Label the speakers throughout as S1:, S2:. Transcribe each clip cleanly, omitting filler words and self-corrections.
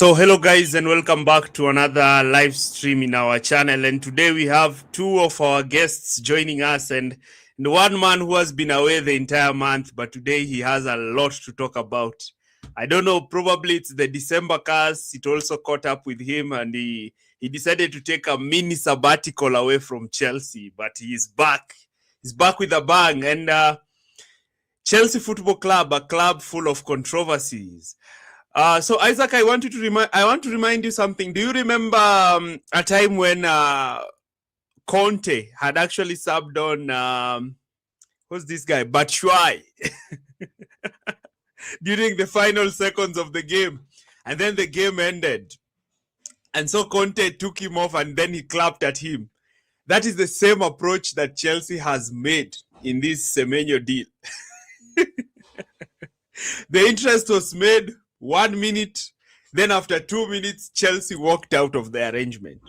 S1: So hello guys and welcome back to another live stream in our channel, and today we have two of our guests joining us, and one man who has been away the entire month, but today he has a lot to talk about. I don't know, probably it's the December cars, it also caught up with him, and he decided to take a mini sabbatical away from Chelsea, but he's back. He's back with a bang. And Chelsea Football Club, a club full of controversies. So Isaac, I want to remind you something. Do you remember a time when Conte had actually subbed on who's this guy, Batshuayi, during the final seconds of the game, and then the game ended, and so Conte took him off, and then he clapped at him. That is the same approach that Chelsea has made in this Semenyo deal. The interest was made 1 minute, then after 2 minutes, Chelsea walked out of the arrangement.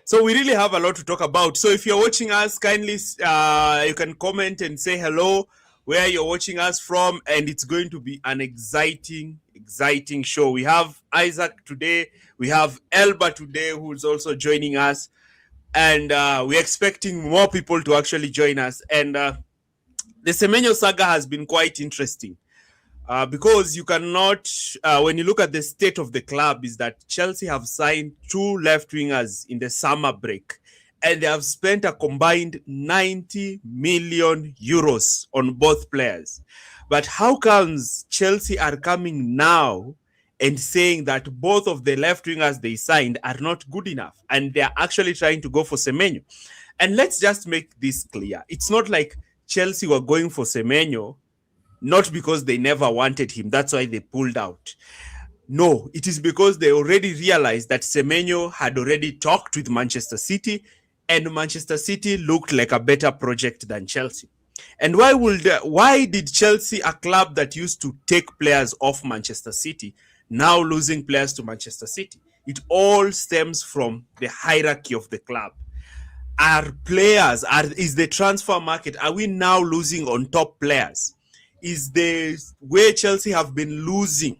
S1: So we really have a lot to talk about. So if you're watching us, kindly you can comment and say hello, where you're watching us from, and it's going to be an exciting show. We have Isaac today, we have Elba today, who's also joining us, and we're expecting more people to actually join us. And the Semenyo saga has been quite interesting. Because you cannot, when you look at the state of the club, is that Chelsea have signed 2 left wingers in the summer break, and they have spent a combined 90 million euros on both players. But how comes Chelsea are coming now and saying that both of the left wingers they signed are not good enough, and they are actually trying to go for Semenyo? And let's just make this clear. It's not like Chelsea were going for Semenyo not because they never wanted him, that's why they pulled out. No, it is because they already realized that Semenyo had already talked with Manchester City, and Manchester City looked like a better project than Chelsea. And why did Chelsea, a club that used to take players off Manchester City, now losing players to Manchester City? It all stems from the hierarchy of the club. Is the transfer market, are we now losing on top players? Is the way Chelsea have been losing,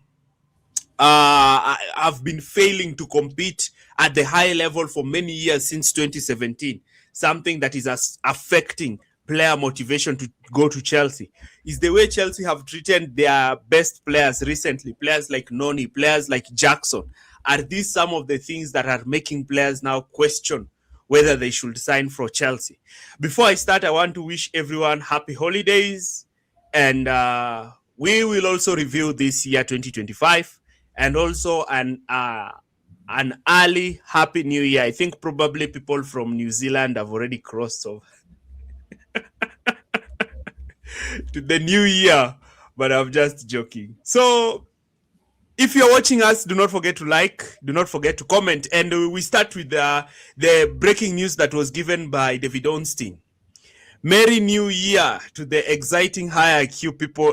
S1: have been failing to compete at the high level for many years since 2017, something that is affecting player motivation to go to Chelsea? Is the way Chelsea have treated their best players recently, players like Noni, players like Jackson, are these some of the things that are making players now question whether they should sign for Chelsea? Before I start, I want to wish everyone happy holidays. And we will also review this year 2025, and also an early happy new year. I think probably people from New Zealand have already crossed over to the new year, but I'm just joking. So if you're watching us, do not forget to like, do not forget to comment, and we start with the breaking news that was given by David Ornstein. Merry New Year to the exciting high IQ people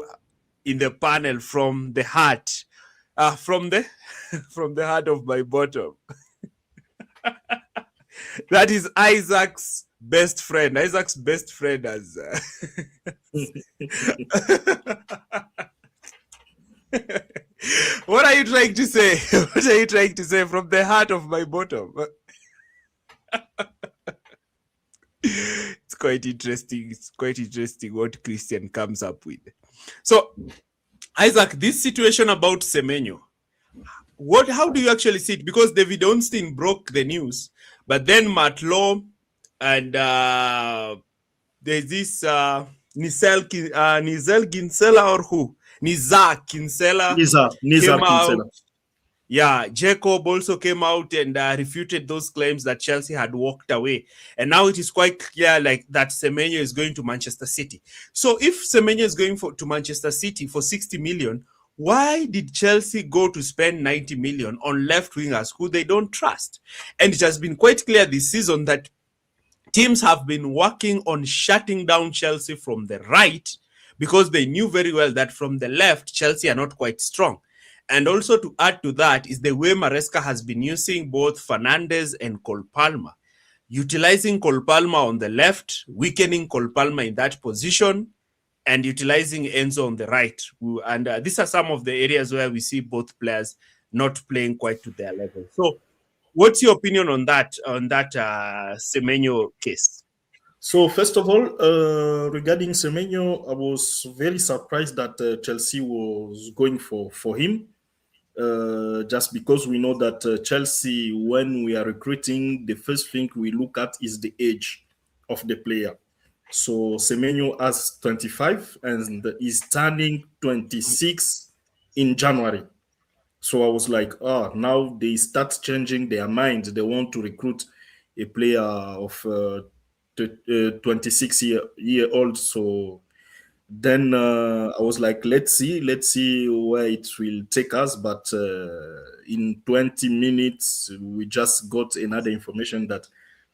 S1: in the panel from the heart, from the heart of my bottom. That is Isaac's best friend. Isaac's best friend as. What are you trying to say? What are you trying to say from the heart of my bottom? It's quite interesting. It's quite interesting what Christian comes up with. So, Isaac, this situation about Semenyo, how do you actually see it? Because David Ornstein broke the news, but then Matt Lowe and there's this Nizel Kinsella or who? Niza Kinsella.
S2: Niza Kinsella.
S1: Yeah, Jacob also came out and refuted those claims that Chelsea had walked away. And now it is quite clear like that Semenyo is going to Manchester City. So if Semenyo is going to Manchester City for 60 million, why did Chelsea go to spend 90 million on left wingers who they don't trust? And it has been quite clear this season that teams have been working on shutting down Chelsea from the right, because they knew very well that from the left, Chelsea are not quite strong. And also to add to that is the way Maresca has been using both Fernandes and Cole Palmer, utilizing Cole Palmer on the left, weakening Cole Palmer in that position, and utilizing Enzo on the right. And these are some of the areas where we see both players not playing quite to their level. So, what's your opinion on that Semenyo case?
S2: So first of all, regarding Semenyo, I was very surprised that Chelsea was going for him. Just because we know that Chelsea, when we are recruiting, the first thing we look at is the age of the player. So Semenyo has 25 and is turning 26 in January. So I was like, now they start changing their mind. They want to recruit a player of 26 year old. So then I was like, let's see where it will take us. But in 20 minutes, we just got another information that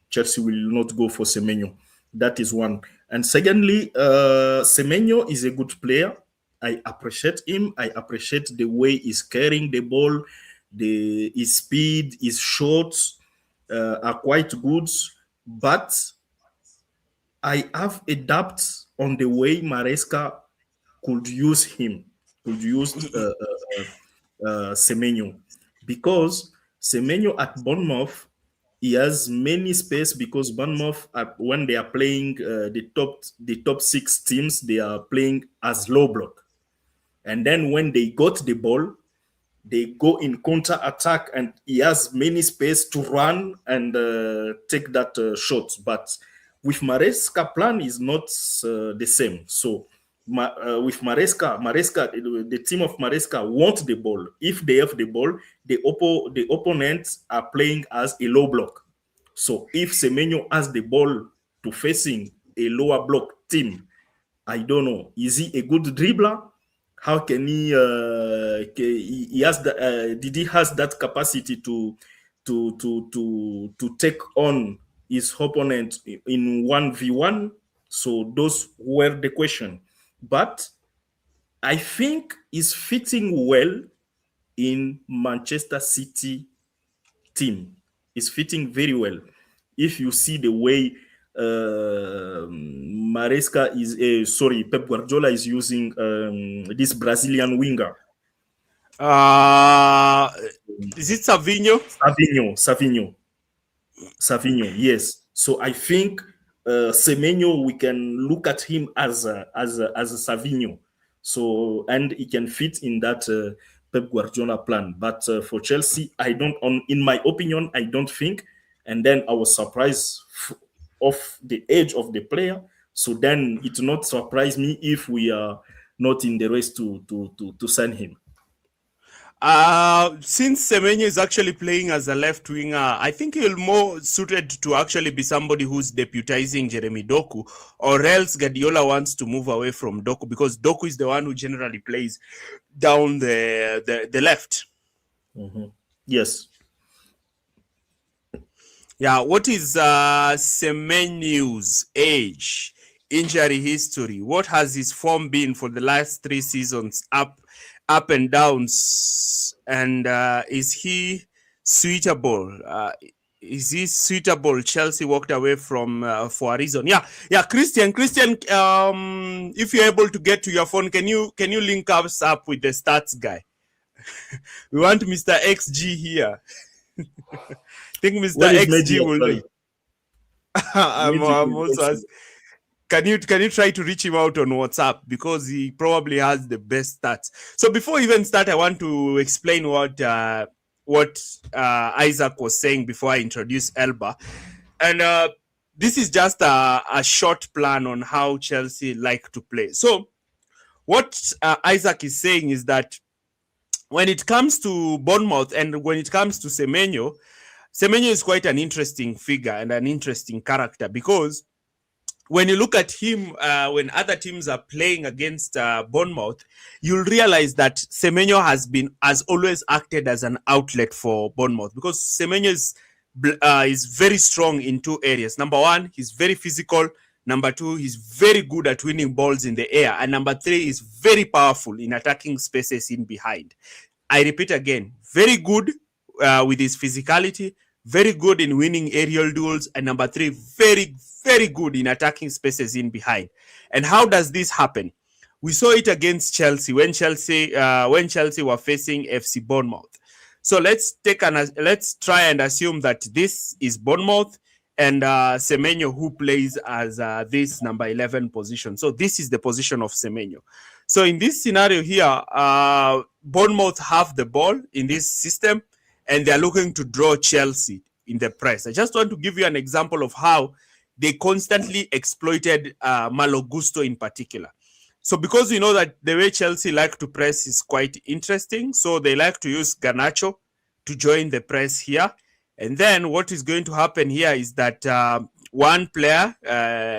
S2: Chelsea will not go for Semenyo. That is one. And secondly, Semenyo is a good player. I appreciate him. I appreciate the way he's carrying the ball. His speed, his shots are quite good. But I have a doubt on the way Maresca could use him, could use Semenyo, because Semenyo at Bournemouth, he has many space because Bournemouth, when they are playing the top six teams, they are playing as low block, and then when they got the ball, they go in counter attack, and he has many space to run and take that shot. But with Maresca plan is not the same. So with Maresca, the team of Maresca want the ball. If they have the ball, the opponents are playing as a low block. So if Semenyo has the ball to facing a lower block team, I don't know. Is he a good dribbler? How can he? He has the. Did he has that capacity to take on his opponent in 1v1? So those were the question. But I think he's fitting well in Manchester City team. Is fitting very well. If you see the way Maresca is, Pep Guardiola is using this Brazilian winger.
S1: Is it Savinho?
S2: Savinho, yes. So I think Semenyo, we can look at him as a Savinho. So, and he can fit in that Pep Guardiola plan. But for Chelsea, I don't, in my opinion, I don't think. And then I was surprised of the age of the player. So then it not surprise me if we are not in the race to sign him.
S1: Since Semenyo is actually playing as a left winger, I think he'll more suited to actually be somebody who's deputizing Jeremy Doku, or else Guardiola wants to move away from Doku because Doku is the one who generally plays down the left.
S2: Mm-hmm. Yes.
S1: Yeah, what is Semenyo's age, injury history? What has his form been for the last 3 seasons? Up and downs, and is he suitable? Chelsea walked away from for a reason. Yeah. Christian, if you're able to get to your phone, can you link us up with the stats guy? We want Mr. XG here. I think Mr. XG will do. I'm also asking. Can you try to reach him out on WhatsApp, because he probably has the best stats. So before we even start, I want to explain what Isaac was saying before I introduce Elba, and this is just a short plan on how Chelsea like to play. So what Isaac is saying is that when it comes to Bournemouth and when it comes to Semenyo is quite an interesting figure and an interesting character, because when you look at him, when other teams are playing against Bournemouth, you'll realize that Semenyo has always acted as an outlet for Bournemouth, because Semenyo is very strong in 2 areas. Number 1, he's very physical. Number 2, he's very good at winning balls in the air. And number 3, he's very powerful in attacking spaces in behind. I repeat again, very good with his physicality, very good in winning aerial duels, and number 3, very, very good in attacking spaces in behind. And how does this happen? We saw it against Chelsea when Chelsea were facing FC Bournemouth. So let's try and assume that this is Bournemouth and Semenyo, who plays as this number 11 position. So this is the position of Semenyo. So in this scenario here, Bournemouth have the ball in this system, and they're looking to draw Chelsea in the press. I just want to give you an example of how they constantly exploited Malo Gusto in particular. So because we know that the way Chelsea like to press is quite interesting, so they like to use Garnacho to join the press here. And then what is going to happen here is that one player,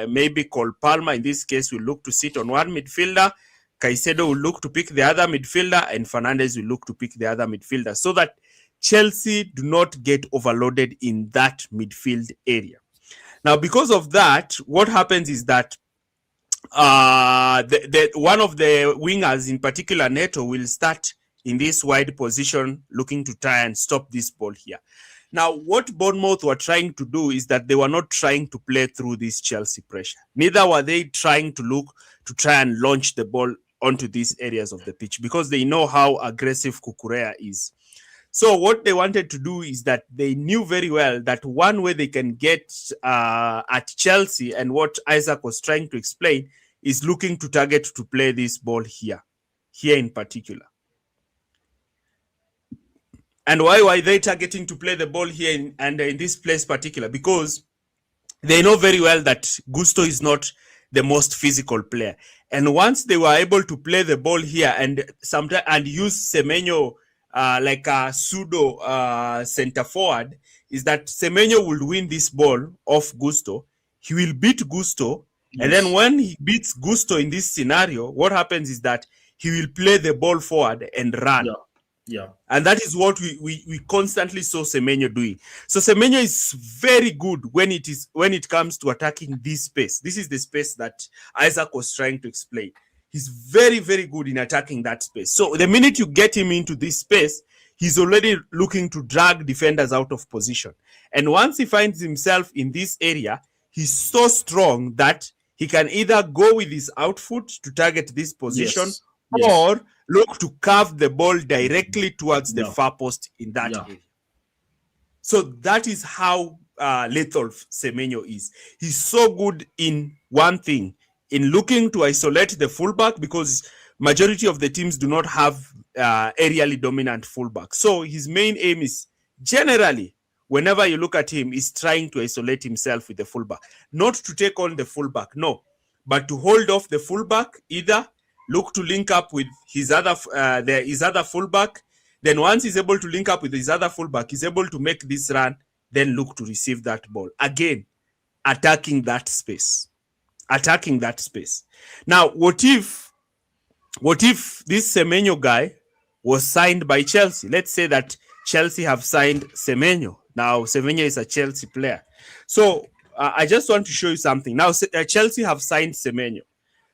S1: maybe called Palmer, in this case, will look to sit on one midfielder. Caicedo will look to pick the other midfielder, and Fernandes will look to pick the other midfielder, so that Chelsea do not get overloaded in that midfield area. Now, because of that, what happens is that one of the wingers, in particular Neto, will start in this wide position looking to try and stop this ball here. Now, what Bournemouth were trying to do is that they were not trying to play through this Chelsea pressure. Neither were they trying to look to try and launch the ball onto these areas of the pitch, because they know how aggressive Cucurella is. So what they wanted to do is that they knew very well that one way they can get at Chelsea, and what Isaac was trying to explain, is looking to target to play this ball here in particular. And why were they targeting to play the ball here in this place particular? Because they know very well that Gusto is not the most physical player. And once they were able to play the ball here and use Semenyo like a pseudo center forward, is that Semenyo will win this ball off Gusto. He will beat Gusto. Yes. And then when he beats Gusto in this scenario, what happens is that he will play the ball forward and run.
S2: Yeah.
S1: And that is what we constantly saw Semenyo doing. So Semenyo is very good when it comes to attacking this space. This is the space that Isaac was trying to explain. He's very, very good in attacking that space. So the minute you get him into this space, he's already looking to drag defenders out of position. And once he finds himself in this area, he's so strong that he can either go with his outfoot to target this position, or look to curve the ball directly towards the far post in that area. So that is how lethal Semenyo is. He's so good in one thing, in looking to isolate the fullback, because majority of the teams do not have aerially dominant fullback. So his main aim is generally, whenever you look at him, is trying to isolate himself with the fullback. Not to take on the fullback, no, but to hold off the fullback, either look to link up with his other fullback. Then once he's able to link up with his other fullback, he's able to make this run, then look to receive that ball. Again, attacking that space. Now, what if this Semenyo guy was signed by Chelsea? Let's say that Chelsea have signed Semenyo. Now, Semenyo is a Chelsea player. So I just want to show you something. Now, Chelsea have signed Semenyo.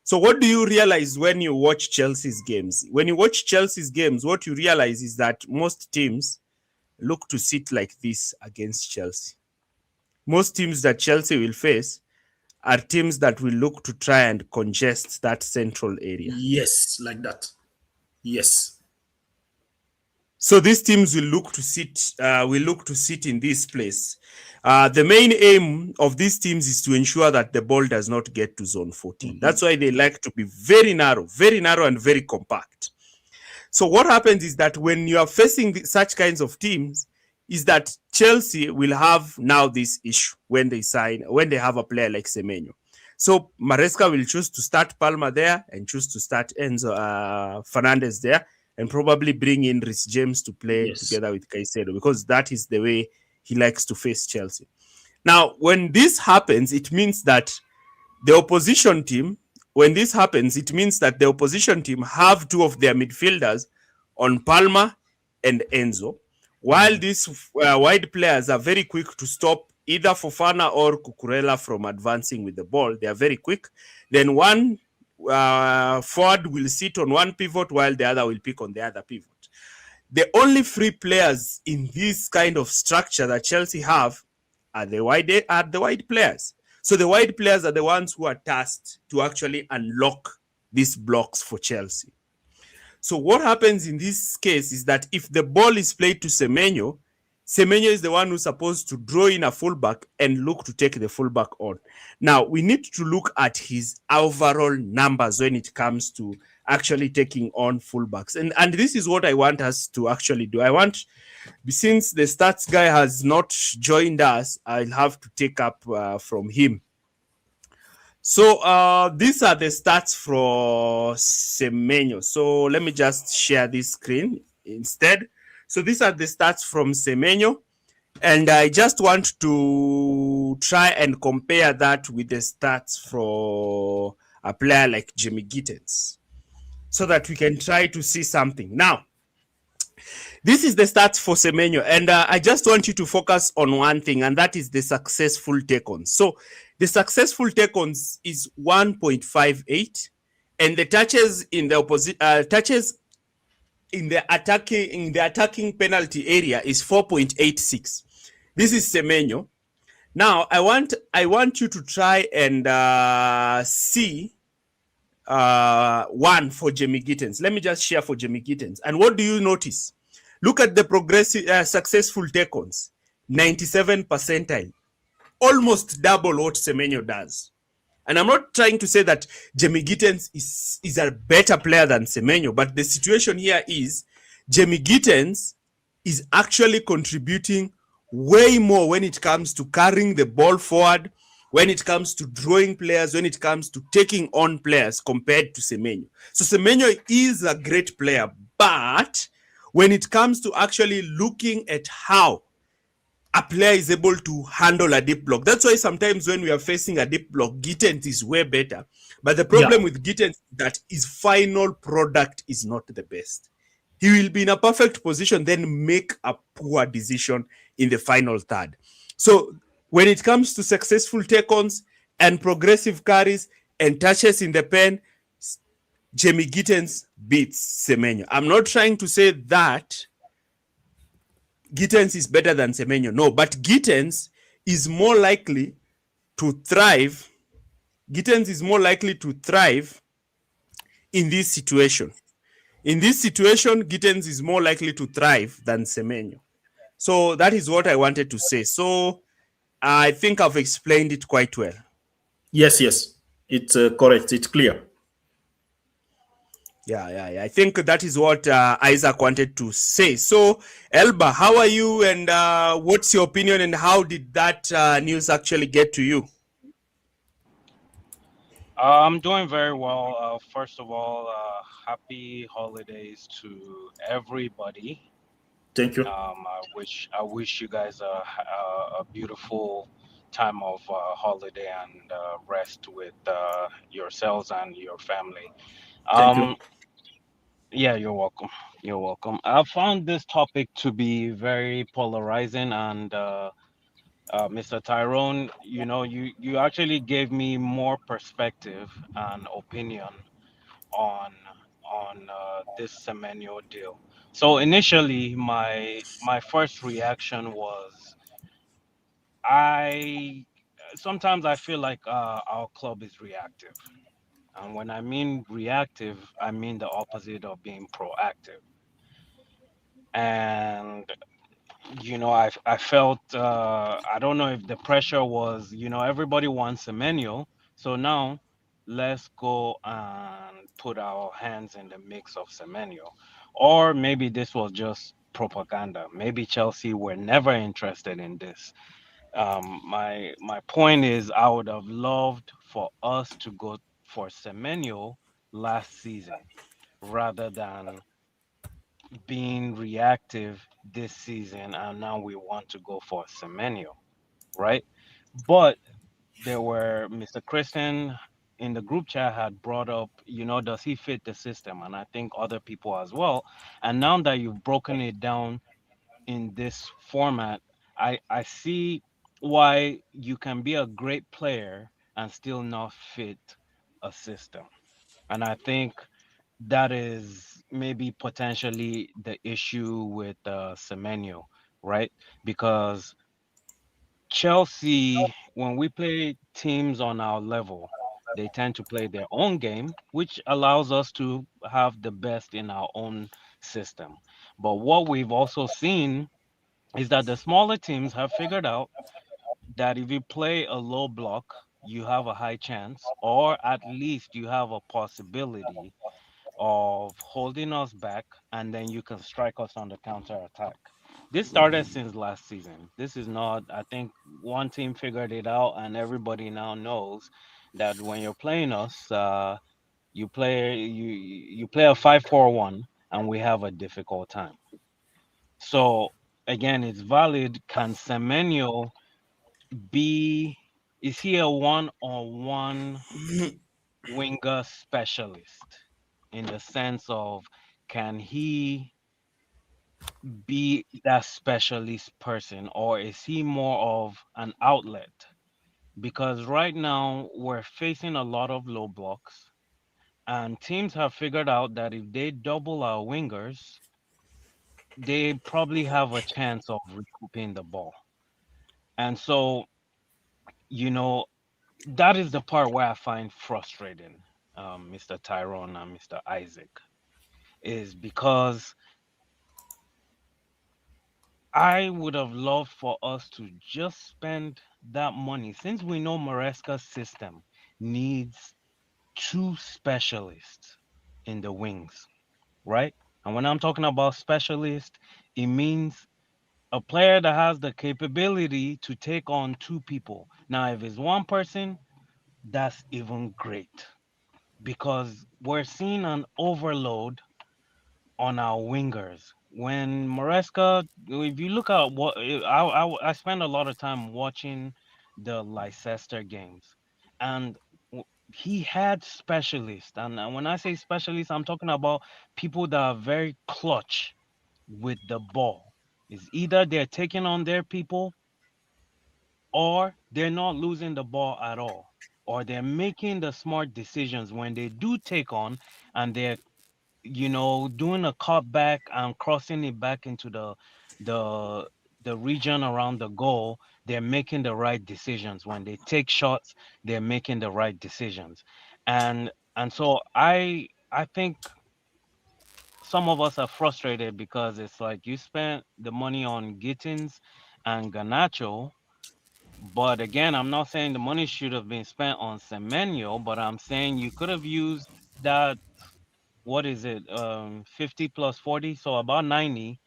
S1: So what do you realize when you watch Chelsea's games? When you watch Chelsea's games, what you realize is that most teams look to sit like this against Chelsea. Most teams that Chelsea will face are teams that will look to try and congest that central area.
S2: Yes, like that. Yes.
S1: So these teams will look to sit in this place. The main aim of these teams is to ensure that the ball does not get to zone 14. Mm-hmm. That's why they like to be very narrow and very compact. So what happens is that when you are facing such kinds of teams, is that Chelsea will have now this issue when they have a player like Semenyo. So Maresca will choose to start Palmer there and choose to start Enzo Fernandes there, and probably bring in Reece James to play together with Caicedo, because that is the way he likes to face Chelsea. Now, when this happens, it means that the opposition team have two of their midfielders on Palmer and Enzo, while these wide players are very quick to stop either Fofana or Cucurella from advancing with the ball. They are very quick. Then one forward will sit on one pivot while the other will pick on the other pivot. The only free players in this kind of structure that Chelsea have are the wide players. So the wide players are the ones who are tasked to actually unlock these blocks for Chelsea. So what happens in this case is that if the ball is played to Semenyo, Semenyo is the one who's supposed to draw in a fullback and look to take the fullback on. Now, we need to look at his overall numbers when it comes to actually taking on fullbacks. And this is what I want us to actually do. I want, since the stats guy has not joined us, I'll have to take up from him. So these are the stats for Semenyo. So let me just share this screen instead. So these are the stats from Semenyo. And I just want to try and compare that with the stats for a player like Jimmy Gittens so that we can try to see something. Now, this is the stats for Semenyo, and I just want you to focus on one thing, and that is the successful take-ons. So the successful take-ons is 1.58, and the touches in the opposite touches in the attacking penalty area is 4.86. This is Semenyo. Now I want you to try and see one for Jamie Gittens. Let me just share for Jamie Gittens. And what do you notice? Look at the progressive successful take-ons, 97 percentile, almost double what Semenyo does. And I'm not trying to say that Jamie Gittens is a better player than Semenyo, but the situation here is Jamie Gittens is actually contributing way more when it comes to carrying the ball forward, when it comes to drawing players, when it comes to taking on players compared to Semenyo. So Semenyo is a great player, but when it comes to actually looking at how a player is able to handle a deep block. That's why sometimes when we are facing a deep block, Gittens is way better. But the problem with Gittens is that his final product is not the best. He will be in a perfect position, then make a poor decision in the final third. So when it comes to successful take-ons and progressive carries and touches in the pen, Jamie Gittens beats Semenyo. I'm not trying to say that Gittens is better than Semenyo. No, but Gittens is more likely to thrive. Gittens is more likely to thrive in this situation. In this situation, Gittens is more likely to thrive than Semenyo. So that is what I wanted to say. So I think I've explained it quite well.
S2: Yes, it's correct. It's clear.
S1: Yeah. I think that is what Isaac wanted to say. So, Elba, how are you, and what's your opinion, and how did that news actually get to you?
S3: I'm doing very well. First of all, happy holidays to everybody.
S2: Thank you.
S3: I wish you guys a beautiful time of holiday and rest with yourselves and your family.
S2: Thank you.
S3: Um, yeah, you're welcome. You're welcome. I found this topic to be very polarizing, and Mr. Tyrone, you actually gave me more perspective and opinion on this Semenyo deal. So initially, my first reaction was I sometimes I feel like our club is reactive, and when I mean reactive, I mean the opposite of being proactive. And I felt I don't know if the pressure was everybody wants a manual, so now let's go and put our hands in the mix of Semenyo. Or maybe this was just propaganda. Maybe Chelsea were never interested in this. My point is I would have loved for us to go for Semenyo last season rather than being reactive this season, and now we want to go for Semenyo, right? But there were Mr. Christian in the group chat had brought up, does he fit the system? And I think other people as well. And now that you've broken it down in this format, I see why you can be a great player and still not fit a system. And I think that is maybe potentially the issue with Semenyo, right? Because Chelsea, when we play teams on our level, They tend to play their own game, which allows us to have the best in our own system. But what we've also seen is that the smaller teams have figured out that if you play a low block, you have a high chance, or at least you have a possibility of holding us back, and then you can strike us on the counter attack. This started since last season. This is not, I think one team figured it out, and everybody now knows that when you're playing us, you play a 5-4-1, and we have a difficult time. So again, it's valid. Can Semenyo be? Is he a one-on-one winger specialist in the sense of can he be that specialist person, or is he more of an outlet? Because right now we're facing a lot of low blocks, and teams have figured out that if they double our wingers, they probably have a chance of recouping the ball. And so, you know, that is the part where I find frustrating, Mr. Tyrone and Mr. Isaac, is because I would have loved for us to just spend that money since we know Maresca's system needs two specialists in the wings, right? And when I'm talking about specialist, it means a player that has the capability to take on two people. Now, if it's one person, that's even great because we're seeing an overload on our wingers. When Maresca, if you look at what I spend a lot of time watching the Leicester games, and he had specialists. And when I say specialists, I'm talking about people that are very clutch with the ball. Is either they're taking on their people or they're not losing the ball at all. Or they're making the smart decisions when they do take on and they're doing a cutback and crossing it back into the the region around the goal, they're making the right decisions. When they take shots, they're making the right decisions. And so I think some of us are frustrated because it's like you spent the money on Gittins and Ganacho, but again, I'm not saying the money should have been spent on Semenyo, but I'm saying you could have used that, what is it, 50 plus 40, so about 90.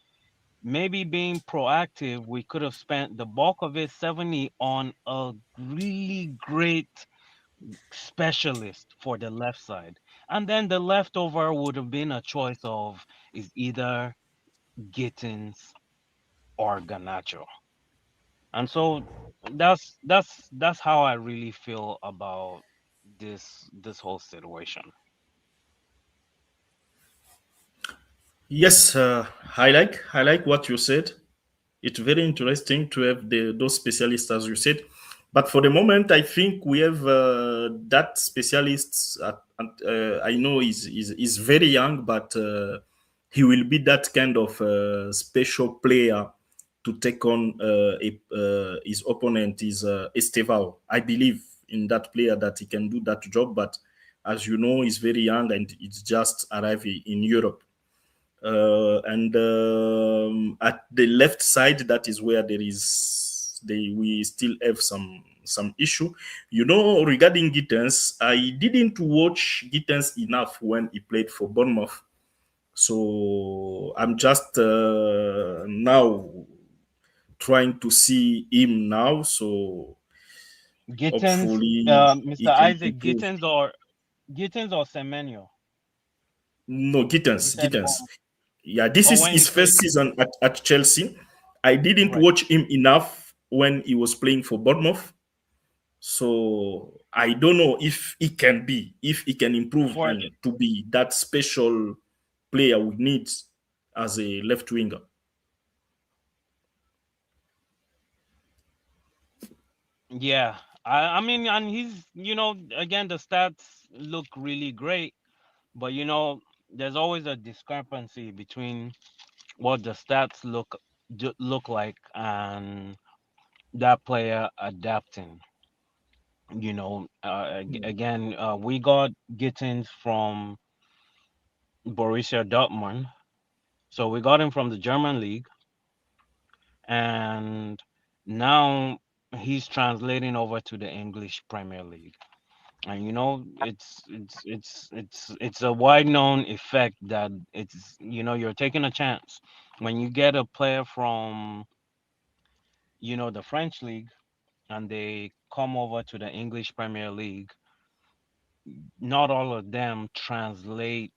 S3: Maybe being proactive, we could have spent the bulk of it, 70, on a really great specialist for the left side. And then the leftover would have been a choice of is either Gittins or Ganacho. And so that's how I really feel about this whole situation.
S2: Yes, I like what you said. It's very interesting to have those specialists, as you said. But for the moment, I think we have that specialist. I know is very young, but he will be that kind of special player to take on his opponent is Estevao. I believe in that player that he can do that job. But as you know, he's very young and it's just arriving in Europe. And at the left side, that is where we still have some issue. Regarding Gittens, I didn't watch Gittens enough when he played for Bournemouth, so I'm just now trying to see him now. So
S3: Gittins,
S2: hopefully he
S3: Mr.
S2: can
S3: Isaac,
S2: improve.
S3: Gittins or Semenyo?
S2: No,
S3: You
S2: Gittens,
S3: said
S2: Gittens. Yeah, this
S3: or
S2: is
S3: when he
S2: his
S3: played,
S2: first season at Chelsea. I didn't
S3: right.
S2: watch him enough when he was playing for Bournemouth. So I don't know if he can improve
S3: For
S2: and to be that special player we need as a left winger.
S3: Yeah, I mean, and he's, again, the stats look really great, but there's always a discrepancy between what the stats look like and that player adapting. Again, we got Gittins from Borussia Dortmund. So we got him from the German league, and now he's translating over to the English Premier League. And it's a wide known effect that you're taking a chance when you get a player from the French league and they come over to the English Premier League. Not all of them translate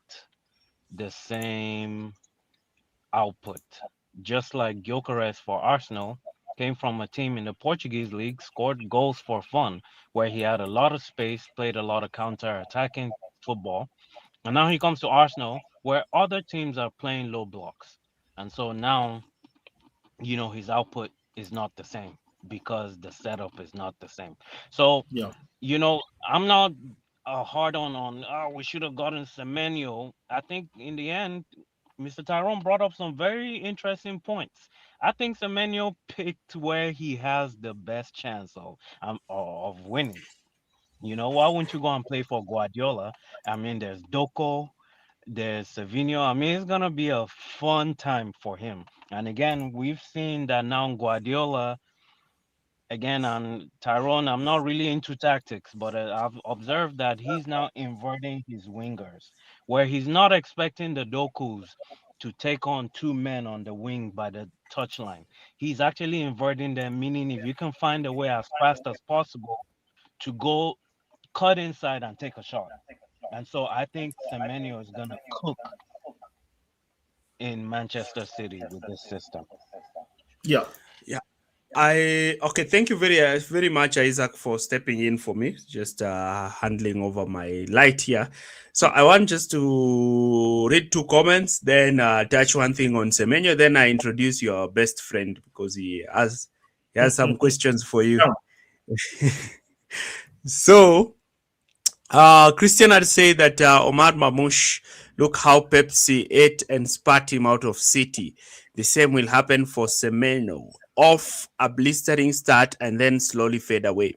S3: the same output. Just like Gyökeres for Arsenal came from a team in the Portuguese league, scored goals for fun, where he had a lot of space, played a lot of counter-attacking football, and now he comes to Arsenal, where other teams are playing low blocks, and so now his output is not the same because the setup is not the same. So
S2: Yeah.
S3: I'm not hard on we should have gotten Semenyo. I think in the end, Mr. Tyrone brought up some very interesting points. I think Semenyo picked where he has the best chance of winning. Why wouldn't you go and play for Guardiola? I mean, there's Doko, there's Savinio. I mean, it's gonna be a fun time for him. And again, we've seen that now Guardiola. Again, on Tyrone, I'm not really into tactics, but I've observed that he's now inverting his wingers, where he's not expecting the Dokus to take on two men on the wing by the touchline. He's actually inverting them, meaning if you can find a way as fast as possible to go cut inside and take a shot. And so I think Semenyo is going to cook in Manchester City with this system.
S2: Yeah.
S1: Yeah. Okay, thank you very much, Isaac, for stepping in for me, just handling over my light here. So I want just to read two comments, then touch one thing on Semenyo, then I introduce your best friend because he has some questions for you.
S2: Yeah.
S1: So Christian had said that Omar Mamouche, look how Pepsi ate and spat him out of City. The same will happen for Semenyo. Off a blistering start and then slowly fade away.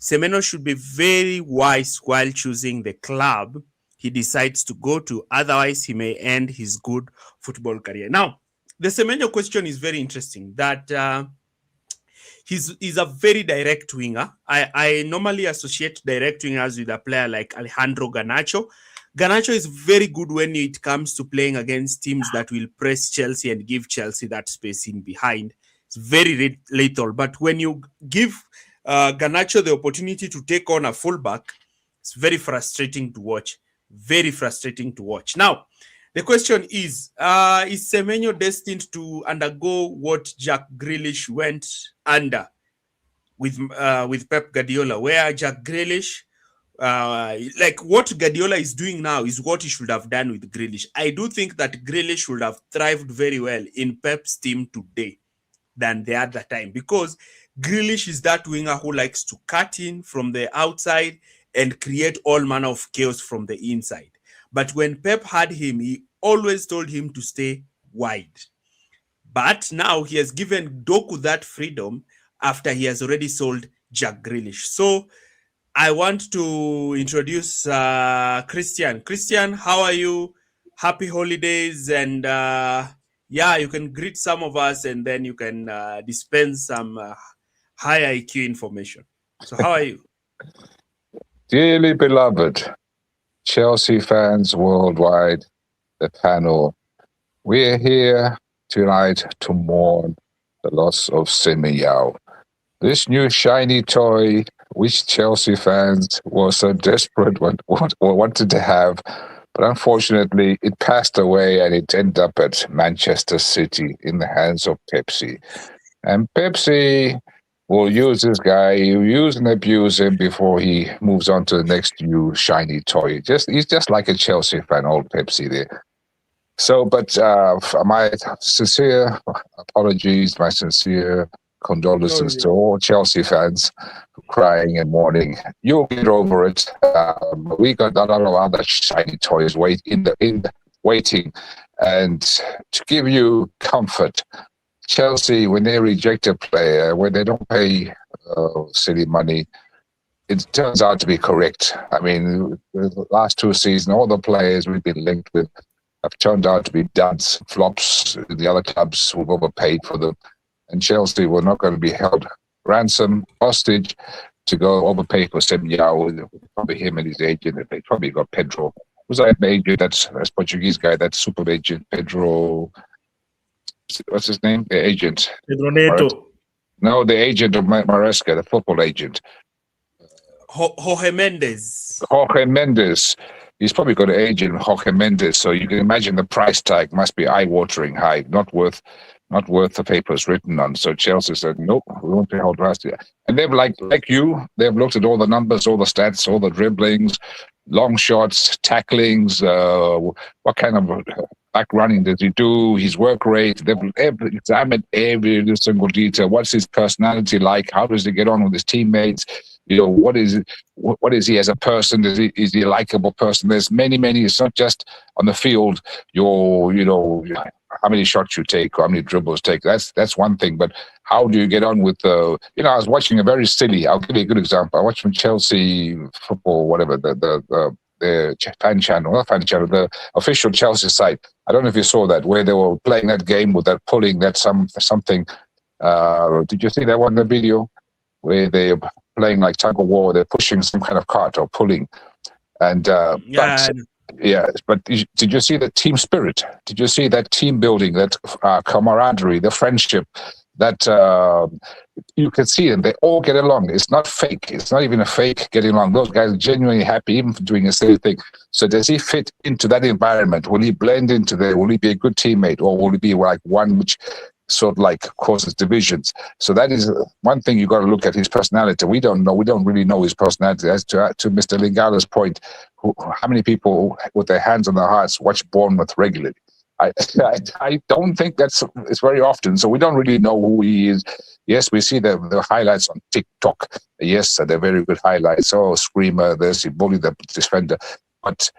S1: Semenyo should be very wise while choosing the club he decides to go to. Otherwise, he may end his good football career. Now, the Semenyo question is very interesting. That he's a very direct winger. I normally associate direct wingers with a player like Alejandro Garnacho. Garnacho is very good when it comes to playing against teams that will press Chelsea and give Chelsea that space in behind. It's very lethal. But when you give Garnacho the opportunity to take on a fullback, it's very frustrating to watch. Very frustrating to watch. Now, the question is Semenyo destined to undergo what Jack Grealish went under with Pep Guardiola, where Jack Grealish, like what Guardiola is doing now is what he should have done with Grealish. I do think that Grealish would have thrived very well in Pep's team today than the other time, because Grealish is that winger who likes to cut in from the outside and create all manner of chaos from the inside. But when Pep had him, he always told him to stay wide. But now he has given Doku that freedom after he has already sold Jack Grealish. So I want to introduce Christian. Christian, how are you? Happy holidays. And yeah, you can greet some of us and then you can dispense some high IQ information. So how are you?
S4: Dearly beloved Chelsea fans worldwide, the panel, we're here tonight to mourn the loss of Semenyo. This new shiny toy, which Chelsea fans were so desperate wanted to have, but unfortunately it passed away and it ended up at Manchester City in the hands of Pepsi. And Pepsi will use this guy, he'll use and abuse him before he moves on to the next new shiny toy. He's just like a Chelsea fan, old Pepsi there. So, but my sincere apologies, my sincere condolences to all Chelsea fans crying and mourning. You'll get over it. We got a lot of other shiny toys waiting, and to give you comfort, Chelsea, when they reject a player, when they don't pay silly money, it turns out to be correct. I mean, the last 2 seasons, all the players we've been linked with have turned out to be duds, flops. The other clubs who've overpaid for them. And Chelsea were not going to be held ransom, hostage to go overpay for Semenyo. Probably him and his agent. They probably got Pedro. Who's that agent? That's Portuguese guy. That super agent, Pedro. What's his name? The agent.
S2: Pedro Neto.
S4: No, the agent of Maresca, the football agent.
S1: Jorge Mendes.
S4: Jorge Mendes. He's probably got an agent, Jorge Mendes. So you can imagine the price tag must be eye-watering high, not worth the paper it's written on. So Chelsea said, nope, we won't pay hold last year. And they've like you, they've looked at all the numbers, all the stats, all the dribblings, long shots, tacklings, what kind of back running does he do, his work rate. They've examined every single detail. What's his personality like? How does he get on with his teammates? You know, what is he as a person? Is he a likable person? There's many. It's not just on the field. How many shots you take, or how many dribbles you take. That's one thing. But how do you get on with I was watching a very silly. I'll give you a good example. I watched from Chelsea football, whatever the fan channel, not fan channel, the official Chelsea site. I don't know if you saw that, where they were playing that game with that pulling that something. Did you see that one, the video where they're playing like tug of war? They're pushing some kind of cart or pulling, and but did you see the team spirit? Did you see that team building, that camaraderie, the friendship? That you can see them. They all get along. It's not fake. It's not even a fake getting along. Those guys are genuinely happy, even for doing the same thing. So does he fit into that environment? Will he blend into there? Will he be a good teammate? Or will he be like one which sort of like causes divisions? So that is one thing you got to look at, his personality. We don't know. We don't really know his personality. As to Mr. Lingala's point, how many people with their hands on their hearts watch Bournemouth regularly? I don't think it's very often, so we don't really know who he is. Yes, we see the highlights on TikTok. Yes, they're very good highlights. Oh, screamer! There's he bullied the defender. But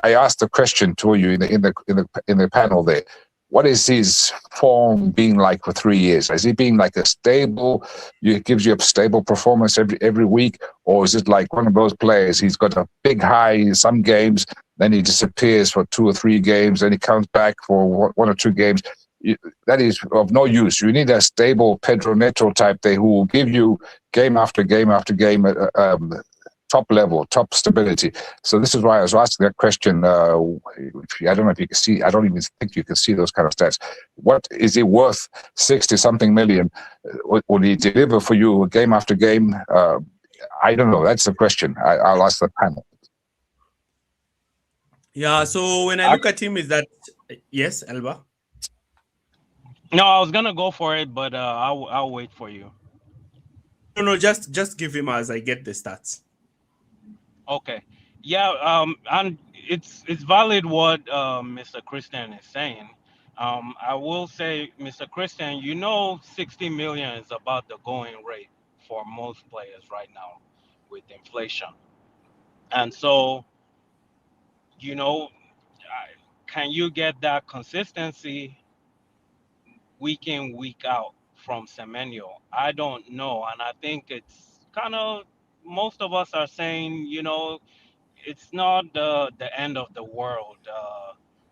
S4: I asked the question to you in the panel there. What is his form being like for 3 years? Is he being like a stable? It gives you a stable performance every week, or is it like one of those players? He's got a big high in some games, then he disappears for 2 or 3 games, then he comes back for 1 or 2 games. That is of no use. You need a stable Pedro Neto type there who will give you game after game after game. Top level, top stability. So this is why I was asking that question. I don't know if you can see. I don't even think you can see those kind of stats. What is he worth? 60-something million. Will he deliver for you game after game? I don't know. That's the question. I'll ask the panel.
S1: Yeah. So when I look at him, is that yes, Elba?
S3: No, I was gonna go for it, but I'll wait for you.
S1: No. Just give him as I get the stats.
S3: Okay. Yeah, and it's valid what Mr. Christian is saying. I will say, Mr. Christian, 60 million is about the going rate for most players right now with inflation. And so, can you get that consistency week in, week out from Semenyo? I don't know. And I think it's kind of, most of us are saying, it's not the end of the world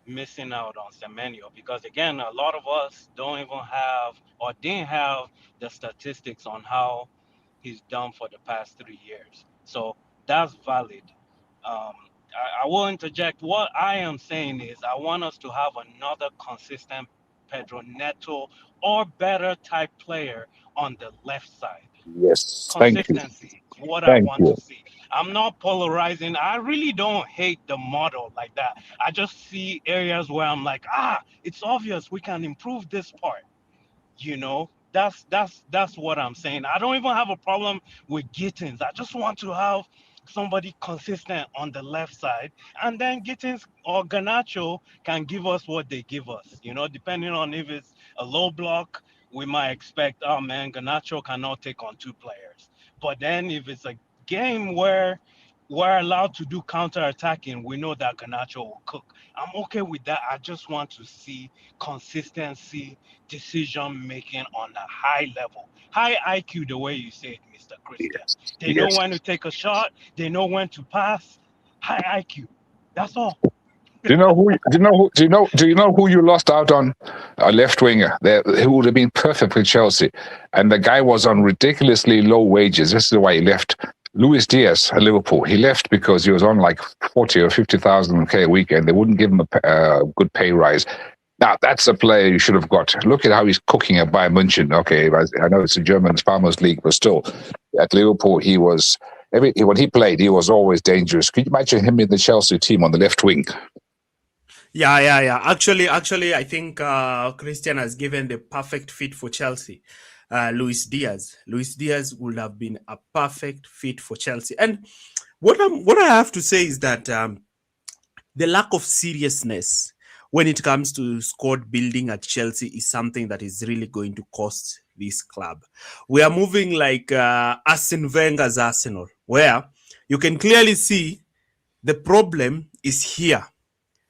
S3: missing out on Semenyo, because again, a lot of us don't even have or didn't have the statistics on how he's done for the past 3 years. So that's valid. I will interject. What I am saying is I want us to have another consistent Pedro Neto or better type player on the left side.
S4: Yes, thank you.
S3: Consistency is what I
S4: Thank
S3: want
S4: you.
S3: to see. I'm not polarizing. I really don't hate the model like that. I just see areas where I'm like, it's obvious we can improve this part. That's what I'm saying. I don't even have a problem with Gittins. I just want to have somebody consistent on the left side, and then Gittins or Ganacho can give us what they give us. Depending on if it's a low block, we might expect, oh man, Ganacho cannot take on 2 players. But then if it's a game where we're allowed to do counter attacking, we know that Ganacho will cook. I'm okay with that. I just want to see consistency, decision making on a high level, high IQ, the way you say it, Mr. Christian.
S4: Yes.
S3: They know
S4: Yes.
S3: when to take a shot, they know when to pass. High IQ. That's all.
S4: Do you know who? Do you know who you lost out on? A left winger. There, who would have been perfect for Chelsea, and the guy was on ridiculously low wages. This is why he left. Luis Diaz at Liverpool. He left because he was on like 40 or 50,000 K a week, and they wouldn't give him a good pay rise. Now that's a player you should have got. Look at how he's cooking at Bayern München. Okay, I know it's a German Farmers League, but still, at Liverpool he was. When he played, he was always dangerous. Could you imagine him in the Chelsea team on the left wing?
S1: Yeah. Actually, I think Christian has given the perfect fit for Chelsea. Luis Diaz. Luis Diaz would have been a perfect fit for Chelsea. And what I have to say is that the lack of seriousness when it comes to squad building at Chelsea is something that is really going to cost this club. We are moving like Arsene Wenger's Arsenal, where you can clearly see the problem is here.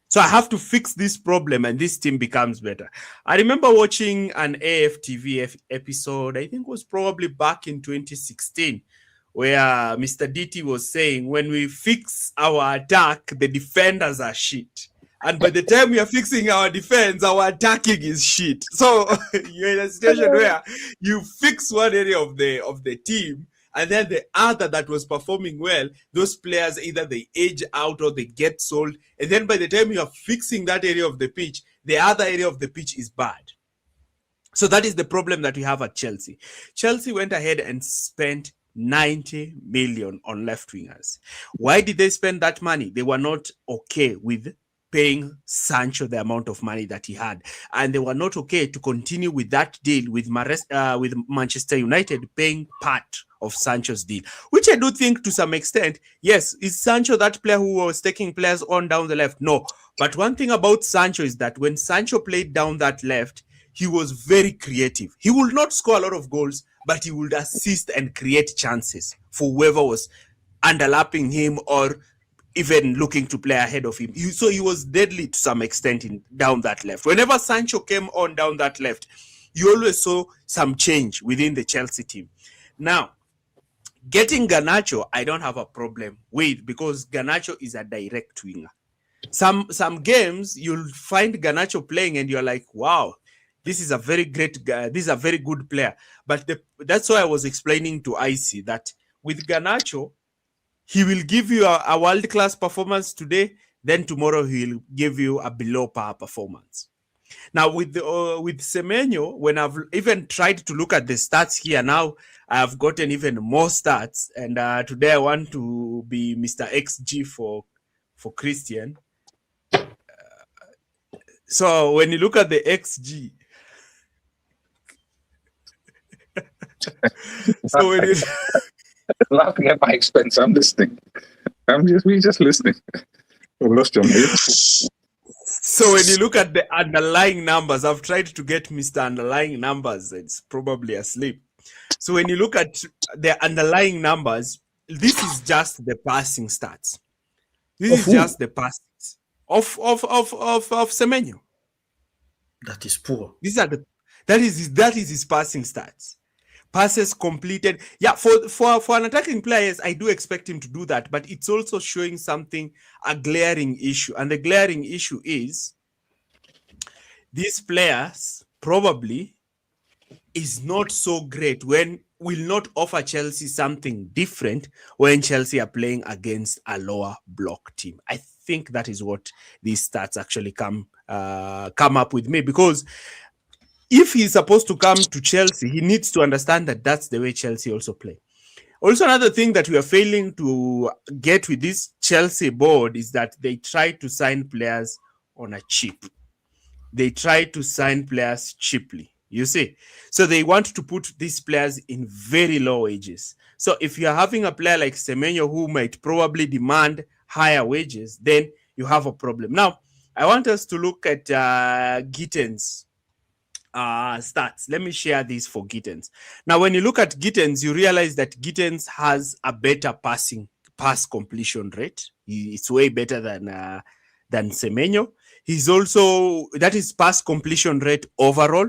S1: So I have to fix this problem and this team becomes better. I remember watching an AFTV episode, I think it was probably back in 2016, where Mr. DT was saying, when we fix our attack, the defenders are shit. And by the time we are fixing our defense, our attacking is shit. So you're in a situation where you fix one area of the team, and then the other that was performing well, those players either they age out or they get sold. And then by the time you are fixing that area of the pitch, the other area of the pitch is bad. So that is the problem that we have at Chelsea. Chelsea went ahead and spent 90 million on left wingers. Why did they spend that money? They were not okay with paying Sancho the amount of money that he had, and they were not okay to continue with that deal with Manchester United paying part of Sancho's deal, which I do think to some extent, yes, is Sancho that player who was taking players on down the left? No, but one thing about Sancho is that when Sancho played down that left, he was very creative. He will not score a lot of goals, but he would assist and create chances for whoever was underlapping him or even looking to play ahead of him. So he was deadly to some extent down that left. Whenever Sancho came on down that left, you always saw some change within the Chelsea team. Now, getting Garnacho, I don't have a problem with, because Garnacho is a direct winger. Some games you'll find Garnacho playing and you're like, wow, this is a very great guy. This is a very good player. But that's why I was explaining to IC that with Garnacho, he will give you a world-class performance today, then tomorrow he'll give you a below-par performance. Now, with Semenyo, when I've even tried to look at the stats here now, I've gotten even more stats. And today I want to be Mr. XG for Christian. So when you look at the XG, so when you...
S4: Laughing at my expense. I'm listening. We're just listening. We lost your mate.
S1: So when you look at the underlying numbers, I've tried to get Mr. Underlying Numbers. It's probably asleep. So when you look at the underlying numbers, this is just the passing stats. This is just the passings of Semenyo.
S2: That is poor.
S1: That is his passing stats. Passes completed. Yeah, for an attacking player, yes, I do expect him to do that, but it's also showing a glaring issue. And the glaring issue is these players probably is not so great will not offer Chelsea something different when Chelsea are playing against a lower block team. I think that is what these stats actually come up with me, because if he's supposed to come to Chelsea, he needs to understand that that's the way Chelsea also play. Also, another thing that we are failing to get with this Chelsea board is that they try to sign players on a cheap. They try to sign players cheaply, you see. So they want to put these players in very low wages. So if you're having a player like Semenyo who might probably demand higher wages, then you have a problem. Now, I want us to look at Gittens' stats. Let me share these for Gittens. Now, when you look at Gittens, you realize that Gittens has a better pass completion rate. It's way better than than Semenyo. He's also, that is pass completion rate overall.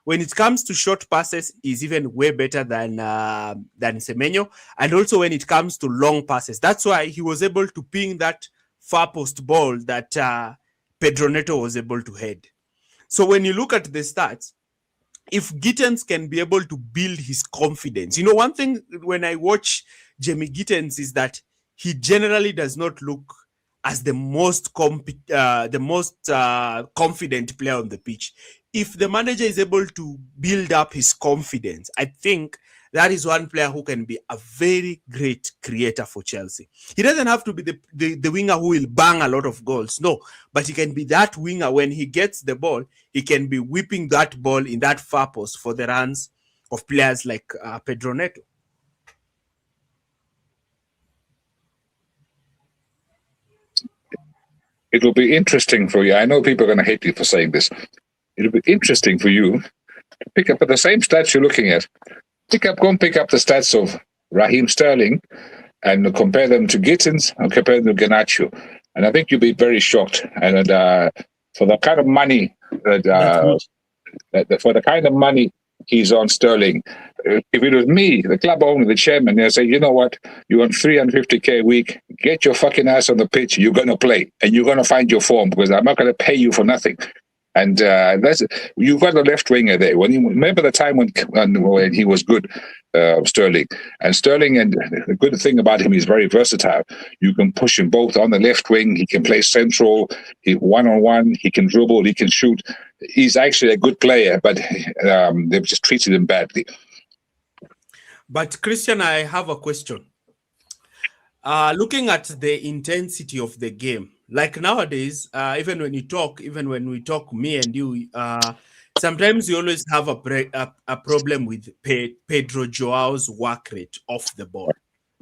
S1: When it comes to short passes, he's even way better than Semenyo. And also when it comes to long passes, that's why he was able to ping that far post ball that Pedro Neto was able to head. So when you look at the stats, if Gittens can be able to build his confidence, one thing when I watch Jamie Gittens is that he generally does not look as the most confident player on the pitch. If the manager is able to build up his confidence, I think that is one player who can be a very great creator for Chelsea. He doesn't have to be the winger who will bang a lot of goals, no, but he can be that winger. When he gets the ball, he can be whipping that ball in that far post for the runs of players like Pedro Neto.
S4: It will be interesting for you. I know people are going to hate you for saying this. It'll be interesting for you to pick up the same stats you're looking at. Go and pick up the stats of Raheem Sterling and compare them to Gittins and compare them to Garnacho. And I think you'll be very shocked. And for the kind of money for the kind of money he's on Sterling, if it was me, the club owner, the chairman, they'd say, you know what, you want 350k a week, get your fucking ass on the pitch, you're going to play, and you're going to find your form, because I'm not going to pay you for nothing. And you've got a left winger there. Remember the time when he was good, Sterling. And the good thing about him, he's very versatile. You can push him both on the left wing. He can play central, one-on-one. He can dribble. He can shoot. He's actually a good player, but they've just treated him badly.
S1: But Christian, I have a question. Looking at the intensity of the game, like nowadays, even when we talk, me and you, sometimes you always have a problem with Pedro Joao's work rate off the ball.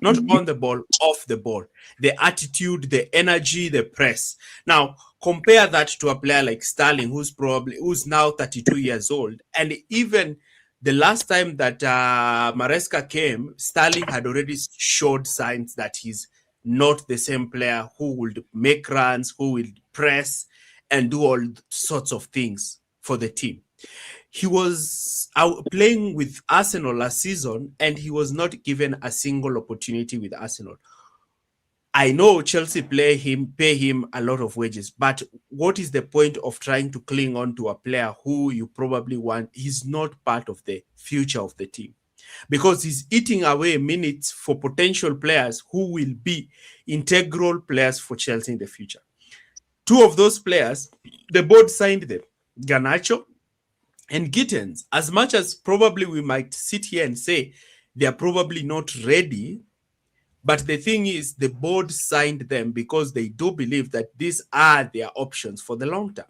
S1: Not on the ball, off the ball. The attitude, the energy, the press. Now, compare that to a player like Sterling, who's now 32 years old. And even the last time that Maresca came, Sterling had already showed signs that he's not the same player who would make runs, who will press and do all sorts of things for the team. He was playing with Arsenal last season, and he was not given a single opportunity with Arsenal. I know Chelsea pay him a lot of wages, but what is the point of trying to cling on to a player who you probably want? He's not part of the future of the team, because he's eating away minutes for potential players who will be integral players for Chelsea in the future. Two of those players, the board signed them, Garnacho and Gittens. As much as probably we might sit here and say they are probably not ready, but the thing is, the board signed them because they do believe that these are their options for the long term.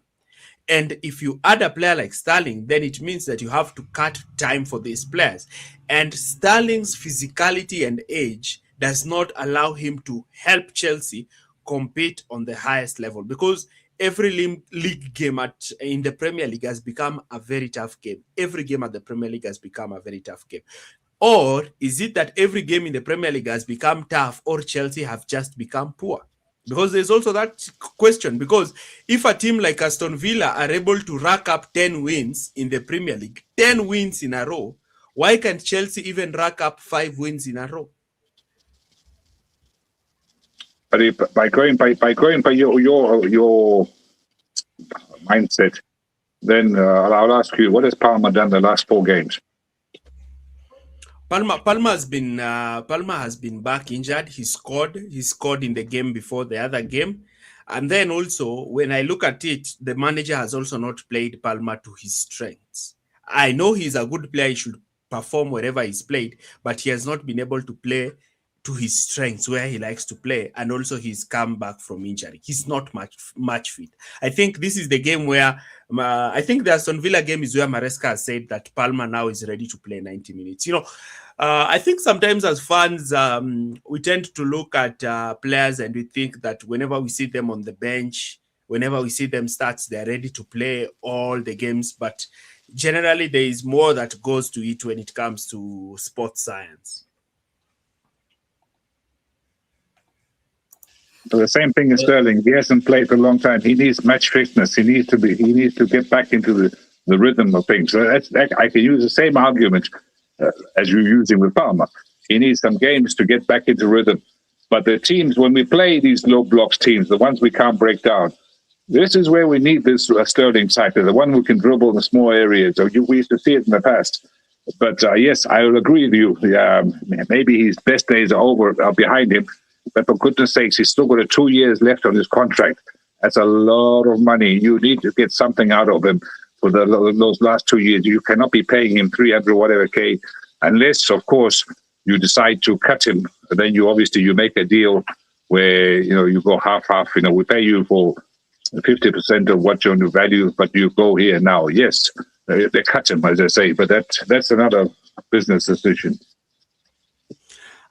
S1: And if you add a player like Sterling, then it means that you have to cut time for these players. And Sterling's physicality and age does not allow him to help Chelsea compete on the highest level, because every league game in the Premier League has become a very tough game. Every game at the Premier League has become a very tough game. Or is it that every game in the Premier League has become tough, or Chelsea have just become poor? Because there's also that question. Because if a team like Aston Villa are able to rack up 10 wins in the Premier League, 10 wins in a row, why can't Chelsea even rack up 5 wins in a row?
S4: But by going by your mindset, then I'll ask you, what has Palmer done the last 4 games?
S1: Palmer has been back injured. He scored in the game before the other game. And then also, when I look at it, the manager has also not played Palmer to his strengths. I know he's a good player. He should perform wherever he's played, but he has not been able to play to his strengths where he likes to play. And also he's come back from injury. He's not much fit. I think this is the game where I think the Aston Villa game is where Maresca has said that Palmer now is ready to play 90 minutes. I think sometimes as fans, we tend to look at players and we think that whenever we see them on the bench, whenever we see them start, they're ready to play all the games. But generally, there is more that goes to it when it comes to sports science.
S4: The same thing as Sterling. He hasn't played for a long time. He needs match fitness. He needs to be. He needs to get back into the rhythm of things. So I can use the same argument as you're using with Palmer. He needs some games to get back into rhythm. But the teams, when we play these low blocks teams, the ones we can't break down, this is where we need this Sterling type, the one who can dribble in the small areas. So we used to see it in the past. But yes, I will agree with you. Maybe his best days are behind him. But for goodness sakes, he's still got 2 years left on his contract. That's a lot of money. You need to get something out of him for those last 2 years. You cannot be paying him 300 whatever K, unless, of course, you decide to cut him. Then you make a deal where you go half. We pay you for 50% of what your new value, but you go here now. Yes, they cut him, as I say, but that's another business decision.